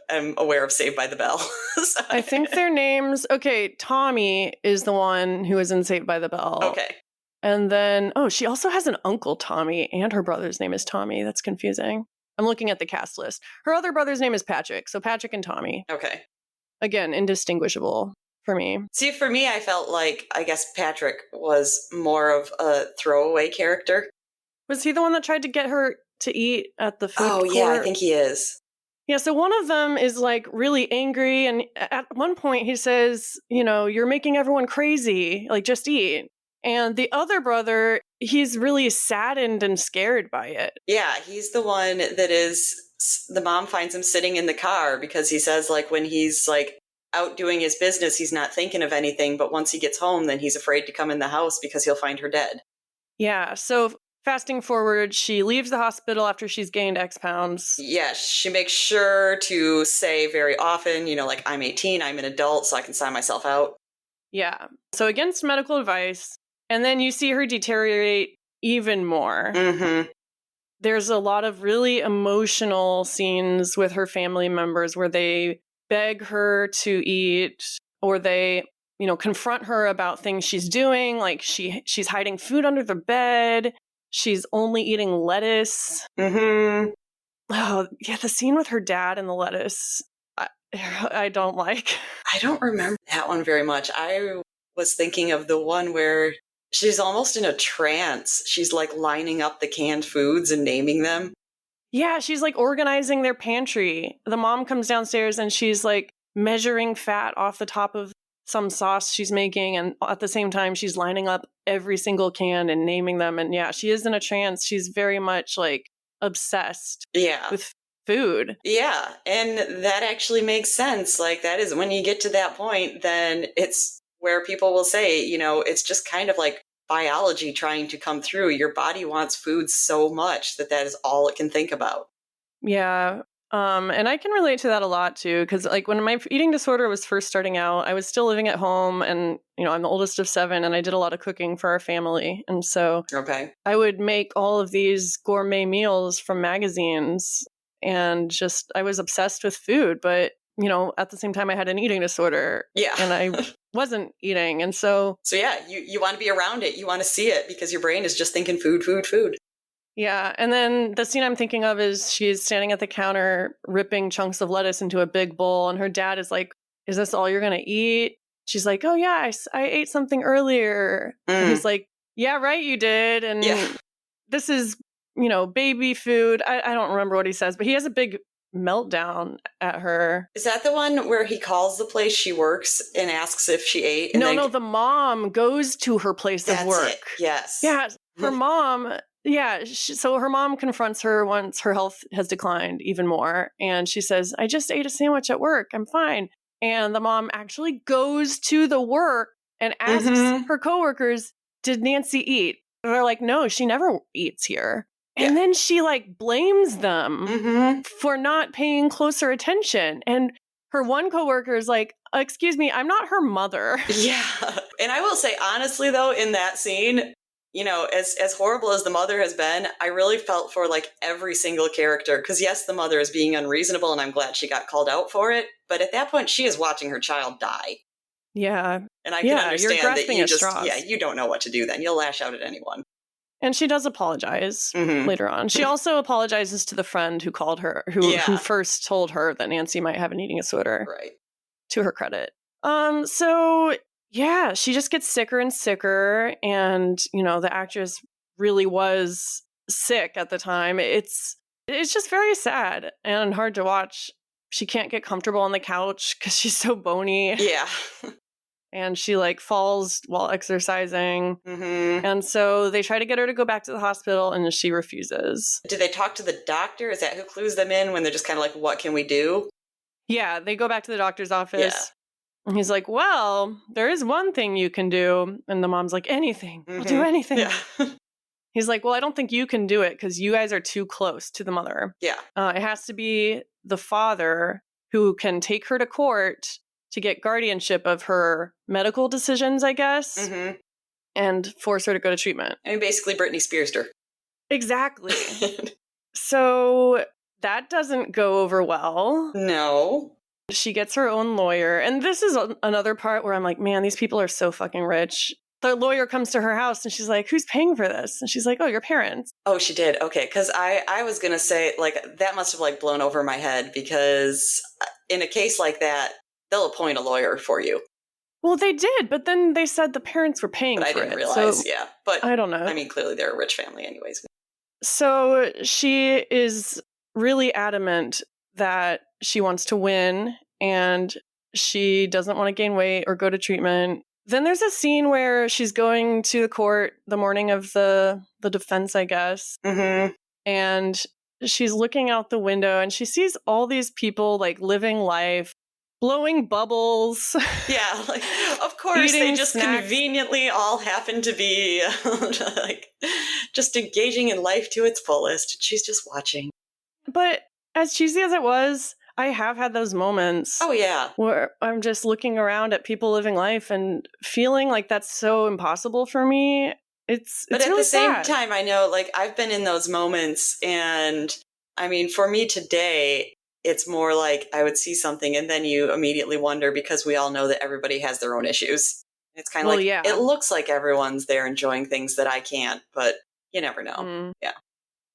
am aware of Saved by the Bell. So. I think their names, okay, Tommy is the one who is in Saved by the Bell. Okay. And then, she also has an uncle Tommy, and her brother's name is Tommy. That's confusing. I'm looking at the cast list. Her other brother's name is Patrick, so Patrick and Tommy. Okay. Again, indistinguishable for me. See, for me, I felt like, I guess Patrick was more of a throwaway character. Was he the one that tried to get her to eat at the food court? Oh, yeah, I think he is. Yeah, so one of them is like really angry, and at one point he says, you're making everyone crazy, like just eat. And the other brother, he's really saddened and scared by it. Yeah, he's the one that is, the mom finds him sitting in the car because he says, like, when he's like out doing his business, he's not thinking of anything. But once he gets home, then he's afraid to come in the house because he'll find her dead. Yeah, so fasting forward, she leaves the hospital after she's gained X pounds. Yeah, she makes sure to say very often, like, I'm 18, I'm an adult, so I can sign myself out. Yeah, so against medical advice. And then you see her deteriorate even more. Mm-hmm. There's a lot of really emotional scenes with her family members where they beg her to eat, or they, confront her about things she's doing. Like she's hiding food under the bed. She's only eating lettuce. Mm-hmm. Oh, yeah, the scene with her dad and the lettuce, I don't like. I don't remember that one very much. I was thinking of the one where she's almost in a trance. She's like lining up the canned foods and naming them. Yeah, she's like organizing their pantry. The mom comes downstairs and she's like measuring fat off the top of some sauce she's making. And at the same time, she's lining up every single can and naming them. And yeah, she is in a trance. She's very much like obsessed with food. Yeah, and that actually makes sense. Like, that is when you get to that point, then it's where people will say, it's just kind of like biology trying to come through. Your body wants food so much that is all it can think about. Yeah. And I can relate to that a lot too, because like when my eating disorder was first starting out, I was still living at home, and I'm the oldest of 7, and I did a lot of cooking for our family. And so I would make all of these gourmet meals from magazines, and just I was obsessed with food, but at the same time I had an eating disorder. Yeah. And I wasn't eating. And so yeah, you want to be around it. You want to see it because your brain is just thinking food, food, food. Yeah. And then the scene I'm thinking of is she's standing at the counter ripping chunks of lettuce into a big bowl. And her dad is like, is this all you're going to eat? She's like, oh, yeah, I ate something earlier. And he's like, yeah, right, you did. And this is, baby food. I don't remember what he says, but he has a big meltdown at her. Is that the one where he calls the place she works and asks if she ate? And no, the mom goes to her place of work. It. Yes. Yeah, her mom. Yeah, so her mom confronts her once her health has declined even more. And she says, I just ate a sandwich at work. I'm fine. And the mom actually goes to the work and asks her coworkers, did Nancy eat? And they're like, no, she never eats here. And then she like blames them for not paying closer attention. And her one coworker is like, excuse me, I'm not her mother. Yeah. And I will say, honestly, though, in that scene, as horrible as the mother has been, I really felt for like every single character. Because yes, the mother is being unreasonable, and I'm glad she got called out for it. But at that point, she is watching her child die. Yeah. And I can understand that you just, you don't know what to do then. You'll lash out at anyone. And she does apologize later on. She also apologizes to the friend who called her, who first told her that Nancy might have an eating disorder. Right. To her credit. So yeah, she just gets sicker and sicker. And, the actress really was sick at the time. It's just very sad and hard to watch. She can't get comfortable on the couch because she's so bony. Yeah. and she like falls while exercising. Mm-hmm. And so they try to get her to go back to the hospital, and she refuses. Do they talk to the doctor? Is that who clues them in when they're just kind of like, what can we do? Yeah, they go back to the doctor's office. Yeah. And he's like, well, there is one thing you can do. And the mom's like, anything. I'll do anything. Yeah. He's like, well, I don't think you can do it because you guys are too close to the mother. Yeah. It has to be the father who can take her to court to get guardianship of her medical decisions, I guess, Mm-hmm. and force her to go to treatment. I mean, basically Britney Spears her. Exactly. So that doesn't go over well. No. She gets her own lawyer. And this is another part where I'm like, man, these people are so fucking rich. The lawyer comes to her house and she's like, who's paying for this? And she's like, oh, your parents. Oh, she did. Okay. Because I was going to say, like, that must have, like, blown over my head because in a case like that, they'll appoint a lawyer for you. Well, they did. But then they said the parents were paying But for it. I didn't realize, so yeah. But I don't know. I mean, clearly they're a rich family anyways. So she is really adamant that she wants to win and she doesn't want to gain weight or go to treatment. Then there's a scene where she's going to the court the morning of the defense, I guess. Mm-hmm. And she's looking out the window and she sees all these people like living life, blowing bubbles. Yeah, like, of course, they Eating just snacks. conveniently all happen to be like just engaging in life to its fullest. She's just watching. But as cheesy as it was, I have had those moments. Oh, yeah. Where I'm just looking around at people living life and feeling like that's so impossible for me. But at really the same sad. time, I know, like, I've been in those moments, and I mean, for me today, it's more like I would see something and then you immediately wonder because we all know that everybody has their own issues. It's kind of yeah. It looks like everyone's there enjoying things that I can't, but you never know. Yeah.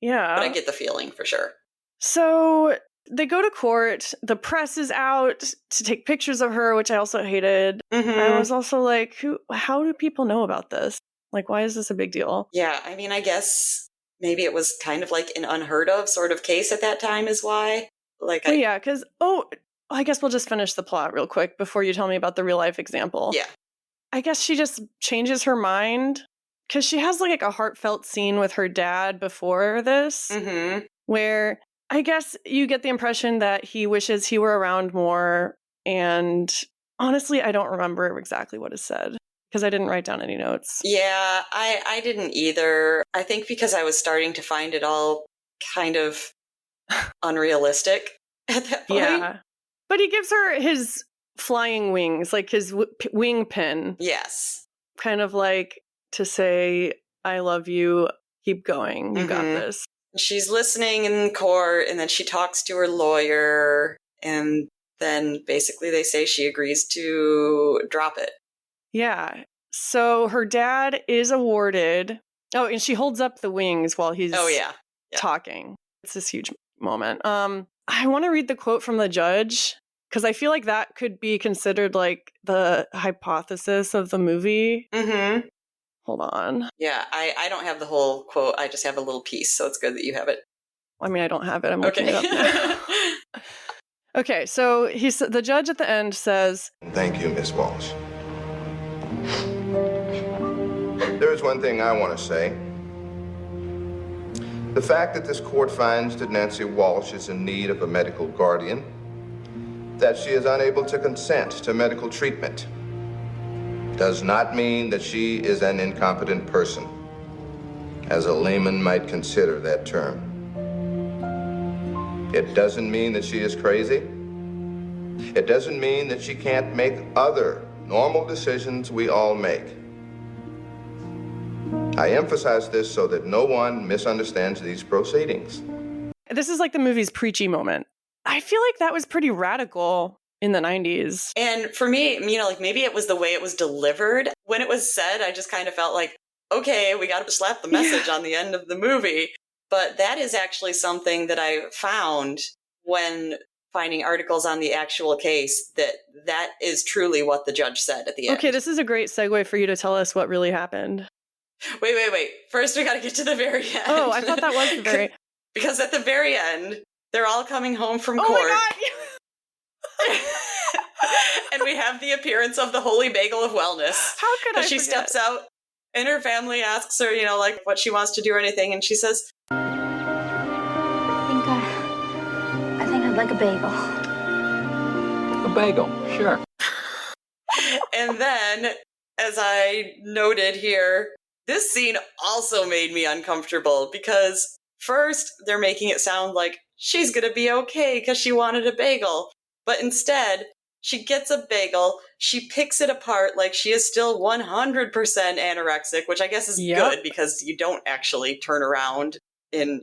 Yeah. But I get the feeling for sure. So they go to court. The press is out to take pictures of her, which I also hated. Mm-hmm. I was also like, how do people know about this? Like, why is this a big deal? Yeah, I mean, I guess maybe it was kind of like an unheard of sort of case at that time is why. Like, yeah, because, I guess we'll just finish the plot real quick before you tell me about the real life example. Yeah. I guess she just changes her mind because she has like a heartfelt scene with her dad before this where I guess you get the impression that he wishes he were around more. And honestly, I don't remember exactly what is said because I didn't write down any notes. Yeah, I didn't either. I think because I was starting to find it all kind of unrealistic at that point. Yeah. But he gives her his flying wings, like his wing pin. Yes. Kind of like to say, I love you, keep going, you got this. She's listening in court, and then she talks to her lawyer, and then basically they say she agrees to drop it. Yeah. So her dad is awarded. Oh, and she holds up the wings while he's talking. It's this huge moment. I want to read the quote from the judge because I feel like that could be considered like the hypothesis of the movie. Mm-hmm. Hold on. Yeah, I don't have the whole quote. I just have a little piece, so it's good that you have it. I mean, I don't have it. I'm looking it up now. Okay, so the judge at the end says, "Thank you, Miss Walsh. There is one thing I want to say. The fact that this court finds that Nancy Walsh is in need of a medical guardian, that she is unable to consent to medical treatment, does not mean that she is an incompetent person, as a layman might consider that term. It doesn't mean that she is crazy. It doesn't mean that she can't make other normal decisions we all make. I emphasize this so that no one misunderstands these proceedings." This is like the movie's preachy moment. I feel like that was pretty radical in the 90s. And for me, like maybe it was the way it was delivered. When it was said, I just kind of felt like, okay, we got to slap the message on the end of the movie. But that is actually something that I found when finding articles on the actual case, that is truly what the judge said at the end. Okay, this is a great segue for you to tell us what really happened. Wait. First, we got to get to the very end. Oh, I thought that was the very... Because at the very end, they're all coming home from court. Oh my God! And we have the appearance of the Holy Bagel of Wellness. How could I She forget? steps out and her family asks her, like what she wants to do or anything. And she says, I think I'd like a bagel. A bagel, sure. and then, as I noted here, this scene also made me uncomfortable because first they're making it sound like she's going to be okay because she wanted a bagel. But instead, she gets a bagel, she picks it apart like she is still 100% anorexic, which I guess is good because you don't actually turn around in,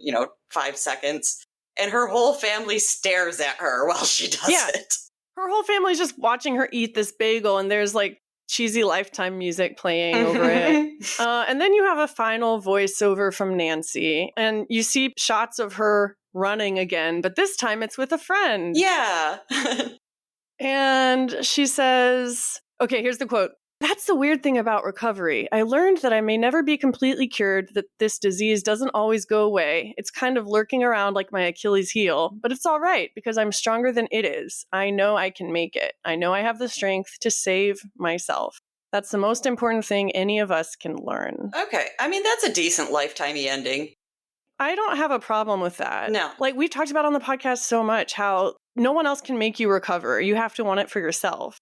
5 seconds. And her whole family stares at her while she does it. Her whole family's just watching her eat this bagel, and there's like cheesy Lifetime music playing over it. And then you have a final voiceover from Nancy, and you see shots of her running again, but this time it's with a friend. Yeah. And she says, okay, here's the quote. That's the weird thing about recovery. I learned that I may never be completely cured, that this disease doesn't always go away. It's kind of lurking around like my Achilles heel, but it's all right because I'm stronger than it is. I know I can make it. I know I have the strength to save myself. That's the most important thing any of us can learn. Okay. I mean, that's a decent Lifetime-y ending. I don't have a problem with that. No. Like we've talked about on the podcast so much how no one else can make you recover. You have to want it for yourself.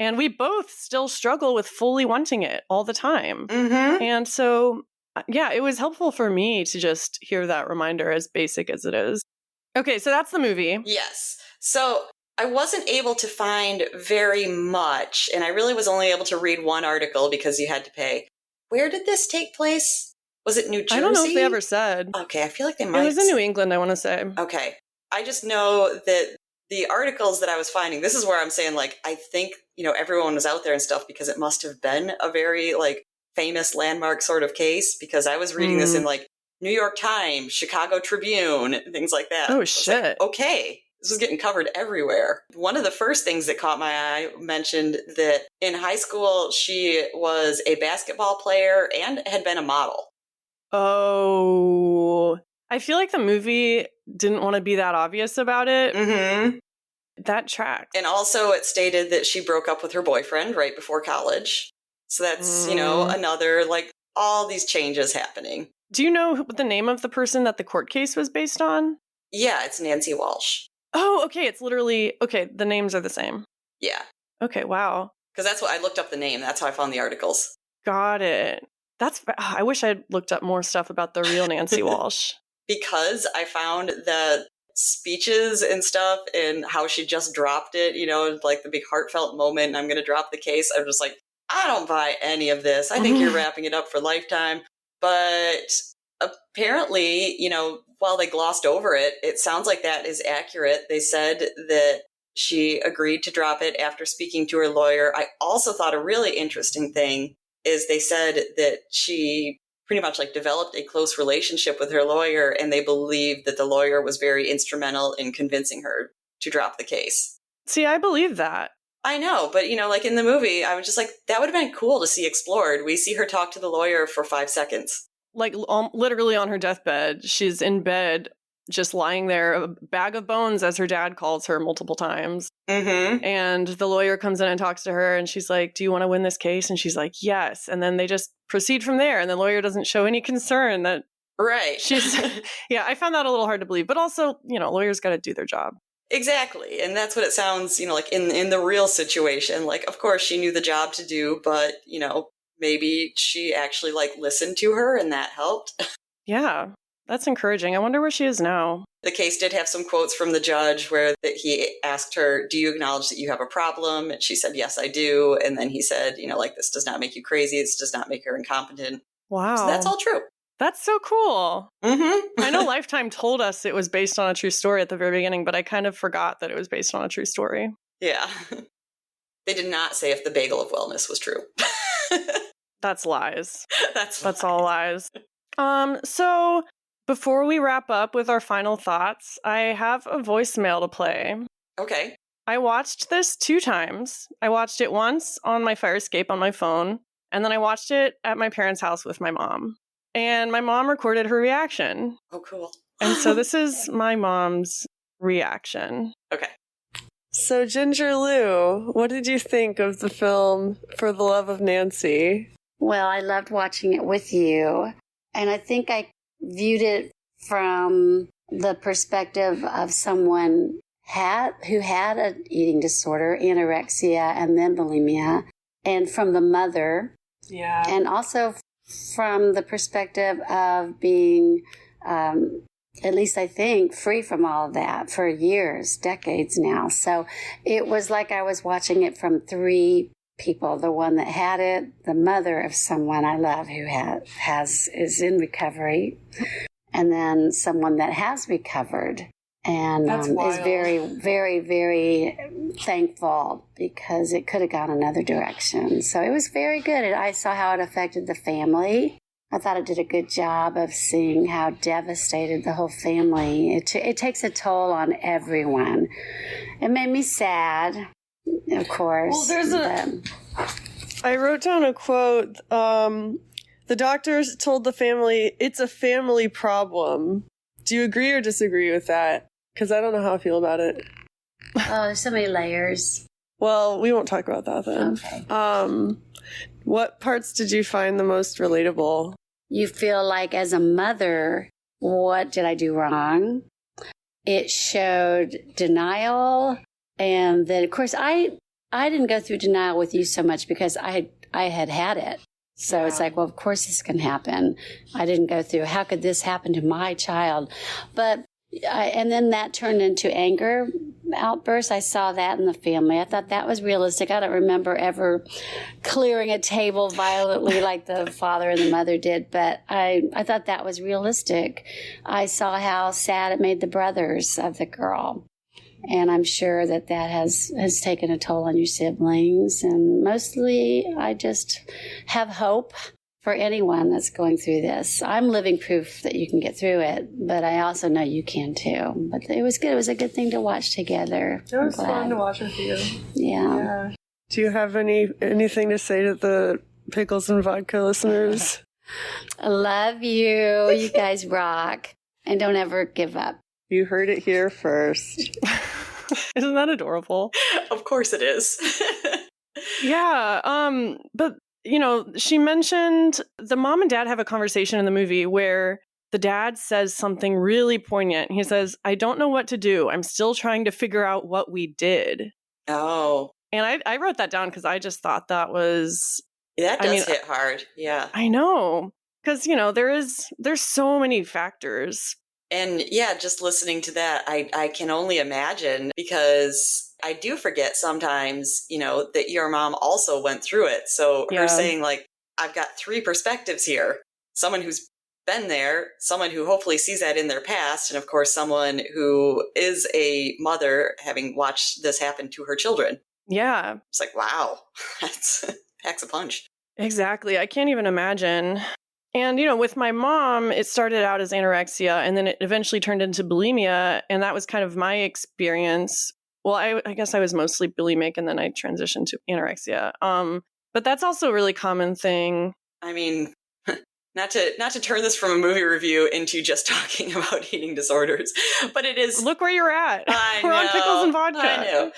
And we both still struggle with fully wanting it all the time. Mm-hmm. And so, yeah, it was helpful for me to just hear that reminder, as basic as it is. Okay, so that's the movie. Yes. So I wasn't able to find very much, and I really was only able to read one article because you had to pay. Where did this take place? Was it New Jersey? I don't know if they ever said. Okay, I feel like they might. It was in New England, I want to say. Okay. I just know that the articles that I was finding, this is where I'm saying, like, I think, everyone was out there and stuff because it must have been a very, famous landmark sort of case because I was reading this in, New York Times, Chicago Tribune, and things like that. Oh, shit. Like, okay. This was getting covered everywhere. One of the first things that caught my eye mentioned that in high school, she was a basketball player and had been a model. Oh, I feel like the movie didn't want to be that obvious about it. Mm-hmm. That tracks. And also it stated that she broke up with her boyfriend right before college. So that's, another, all these changes happening. Do you know what the name of the person that the court case was based on? Yeah, it's Nancy Walsh. Oh, okay. It's literally, okay, the names are the same. Yeah. Okay, wow. Because that's what I looked up the name. That's how I found the articles. Got it. I wish I'd looked up more stuff about the real Nancy Walsh. Because I found the speeches and stuff and how she just dropped it, the big heartfelt moment, and I'm going to drop the case. I'm just like, I don't buy any of this. I think you're wrapping it up for Lifetime. But apparently, while they glossed over it, it sounds like that is accurate. They said that she agreed to drop it after speaking to her lawyer. I also thought a really interesting thing is they said that she pretty much developed a close relationship with her lawyer, and they believed that the lawyer was very instrumental in convincing her to drop the case. See, I believe that. I know, but in the movie, I was just like, that would have been cool to see explored. We see her talk to the lawyer for 5 seconds. Literally on her deathbed, she's in bed, just lying there, a bag of bones, as her dad calls her multiple times. Mm-hmm. And the lawyer comes in and talks to her, and she's like, do you want to win this case? And she's like, yes. And then they just proceed from there, and the lawyer doesn't show any concern that right. She's yeah, I found that a little hard to believe, but also, lawyers got to do their job. Exactly. And that's what it sounds, in the real situation. Of course she knew the job to do, but, maybe she actually listened to her and that helped. Yeah, that's encouraging. I wonder where she is now. The case did have some quotes from the judge where he asked her, do you acknowledge that you have a problem? And she said, yes, I do. And then he said, this does not make you crazy. This does not make her incompetent. Wow. So that's all true. That's so cool. Mm-hmm. I know Lifetime told us it was based on a true story at the very beginning, but I kind of forgot that it was based on a true story. Yeah. They did not say if the bagel of wellness was true. That's lies. That's all lies. So before we wrap up with our final thoughts, I have a voicemail to play. Okay. I watched this 2 times. I watched it once on my Fire Escape on my phone, and then I watched it at my parents' house with my mom. And my mom recorded her reaction. Oh, cool. And so this is my mom's reaction. Okay. So, Ginger Lou, what did you think of the film For the Love of Nancy? Well, I loved watching it with you. And I think I viewed it from the perspective of someone who had an eating disorder, anorexia, and then bulimia, and from the mother. Yeah. And also from the perspective of being, at least I think, free from all of that for years, decades now. So it was like I was watching it from three people: the one that had it, the mother of someone I love who is in recovery, and then someone that has recovered and is very, very, very thankful because it could have gone another direction. So it was very good. I saw how it affected the family. I thought it did a good job of seeing how devastated the whole family. It takes a toll on everyone. It made me sad, of course. Well, I wrote down a quote. The doctors told the family, it's a family problem. Do you agree or disagree with that? Because I don't know how I feel about it. Oh, there's so many layers. Well, we won't talk about that then. Okay. What parts did you find the most relatable? You feel like, as a mother, what did I do wrong? It showed denial, and then, of course, I didn't go through denial with you so much because I had it. So it's like, well, of course this can happen. I didn't go through, how could this happen to my child? But and then that turned into anger outbursts. I saw that in the family. I thought that was realistic. I don't remember ever clearing a table violently like the father and the mother did, but I thought that was realistic. I saw how sad it made the brothers of the girl. And I'm sure that has taken a toll on your siblings. And mostly, I just have hope for anyone that's going through this. I'm living proof that you can get through it, but I also know you can too. But it was good. It was a good thing to watch together. It was fun to watch with you. Yeah. Do you have anything to say to the Pickles and Vodka listeners? I love you. You guys rock. And don't ever give up. You heard it here first. Isn't that adorable? Of course it is. Yeah. But, she mentioned the mom and dad have a conversation in the movie where the dad says something really poignant. He says, I don't know what to do. I'm still trying to figure out what we did. Oh. And I wrote that down because I just thought that was... That does hit hard. Yeah. I know. Because, there's so many factors. And yeah, just listening to that, I can only imagine, because I do forget sometimes, that your mom also went through it. So her saying, like, I've got three perspectives here. Someone who's been there, someone who hopefully sees that in their past, and of course, someone who is a mother having watched this happen to her children. Yeah. It's like, wow, that's packs a punch. Exactly. I can't even imagine. And, with my mom, it started out as anorexia, and then it eventually turned into bulimia. And that was kind of my experience. Well, I guess I was mostly bulimic, and then I transitioned to anorexia. But that's also a really common thing. I mean, not to turn this from a movie review into just talking about eating disorders, but it is. Look where you're at. We're on Pickles and Vodka. I know.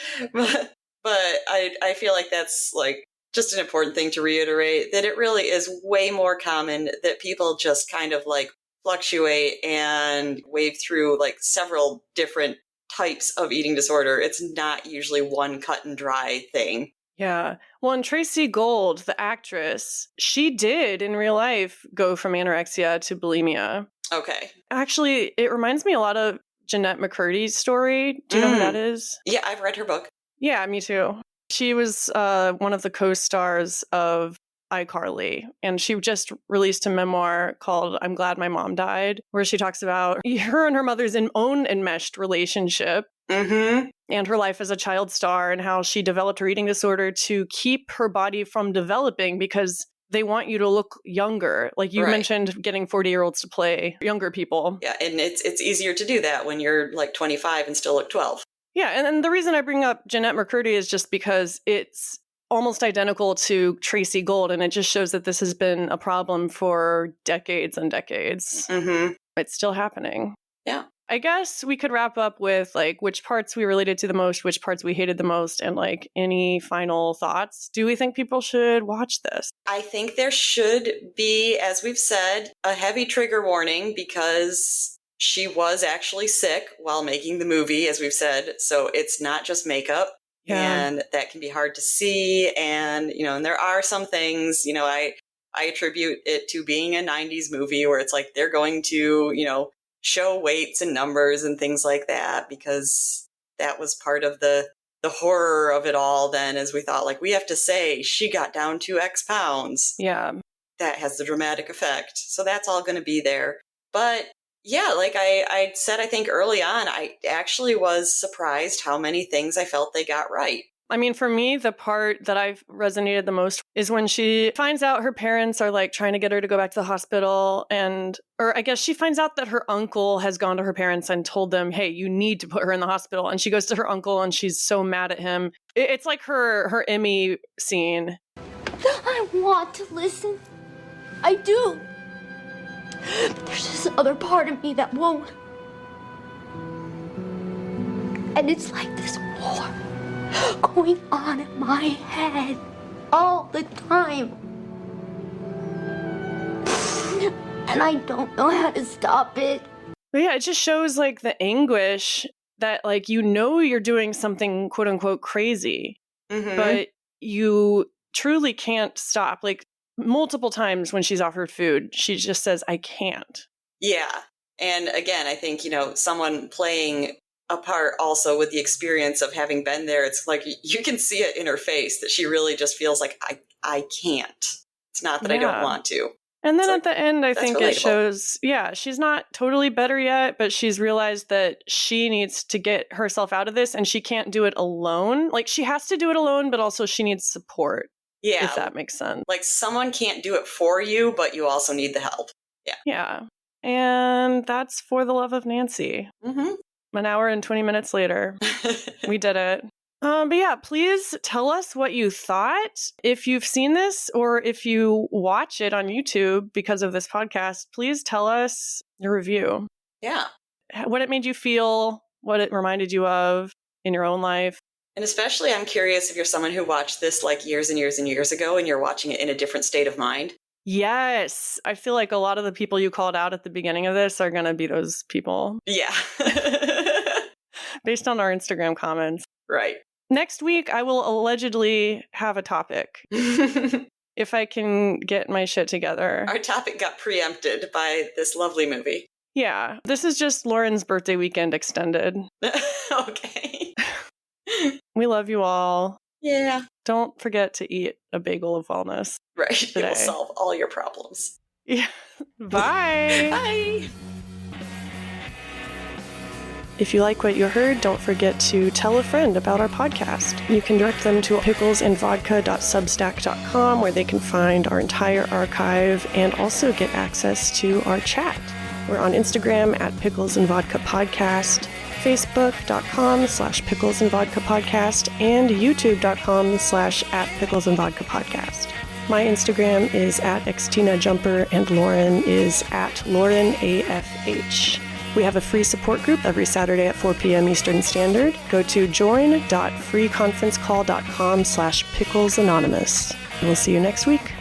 But I feel like that's like just an important thing to reiterate, that it really is way more common that people just kind of like fluctuate and wave through like several different types of eating disorder. It's not usually one cut and dry thing. Yeah. Well, and Tracy Gold, the actress, she did in real life go from anorexia to bulimia. Okay. Actually, it reminds me a lot of Jennette McCurdy's story. Do you know who that is? Yeah, I've read her book. Yeah, me too. She was one of the co-stars of iCarly, and she just released a memoir called I'm Glad My Mom Died, where she talks about her and her mother's own enmeshed relationship and her life as a child star, and how she developed her eating disorder to keep her body from developing because they want you to look younger. Like you mentioned, getting 40-year-olds to play younger people. Yeah, and it's easier to do that when you're like 25 and still look 12. Yeah, and the reason I bring up Jennette McCurdy is just because it's almost identical to Tracy Gold, and it just shows that this has been a problem for decades and decades. It's still happening. Yeah. I guess we could wrap up with like which parts we related to the most, which parts we hated the most, and like any final thoughts. Do we think people should watch this? I think there should be, as we've said, a heavy trigger warning because she was actually sick while making the movie, as we've said. So it's not just makeup. Yeah. And that can be hard to see. And, and there are some things, I attribute it to being a 90s movie where it's like they're going to, show weights and numbers and things like that, because that was part of the horror of it all then, as we thought, like, we have to say she got down to X pounds. Yeah. That has the dramatic effect. So that's all going to be there. But yeah, like I said, I think early on, I actually was surprised how many things I felt they got right. I mean, for me, the part that I've resonated the most is when she finds out her parents are like trying to get her to go back to the hospital. Or I guess she finds out that her uncle has gone to her parents and told them, hey, you need to put her in the hospital. And she goes to her uncle and she's so mad at him. It's like her Emmy scene. I want to listen. I do. But there's this other part of me that won't. And it's like this war going on in my head all the time. And I don't know how to stop it. But yeah, it just shows like the anguish that like, you're doing something quote unquote crazy, but you truly can't stop. Like multiple times when she's offered food, she just says, I can't. Yeah. And again, I think, someone playing a part also with the experience of having been there, it's like you can see it in her face that she really just feels like, I can't. It's not that I don't want to. And then It's at the end, I think it relatable. shows, she's not totally better yet, but she's realized that she needs to get herself out of this and she can't do it alone. Like she has to do it alone, but also she needs support. Yeah. If that makes sense. Like someone can't do it for you, but you also need the help. Yeah. Yeah. And that's For the Love of Nancy. Mm-hmm. An hour and 20 minutes later, we did it. But yeah, please tell us what you thought. If you've seen this or if you watch it on YouTube because of this podcast, please tell us your review. Yeah. What it made you feel, what it reminded you of in your own life. And especially I'm curious if you're someone who watched this like years and years and years ago and you're watching it in a different state of mind. Yes. I feel like a lot of the people you called out at the beginning of this are going to be those people. Yeah. Based on our Instagram comments. Right. Next week, I will allegedly have a topic. If I can get my shit together. Our topic got preempted by this lovely movie. Yeah. This is just Lauren's birthday weekend extended. Okay. We love you all. Yeah. Don't forget to eat a bagel of wellness. Right. Today. It will solve all your problems. Yeah. Bye. Bye. If you like what you heard, don't forget to tell a friend about our podcast. You can direct them to picklesandvodka.substack.com where they can find our entire archive and also get access to our chat. We're on Instagram at Pickles and Vodka Podcast, Facebook.com/Pickles and Vodka Podcast, and YouTube.com/@Pickles and Vodka Podcast. My Instagram is @XtinaJumper and Lauren is @LaurenAFH. We have a free support group every Saturday at 4 p.m. Eastern Standard. Go to join.freeconferencecall.com/picklesanonymous. We'll see you next week.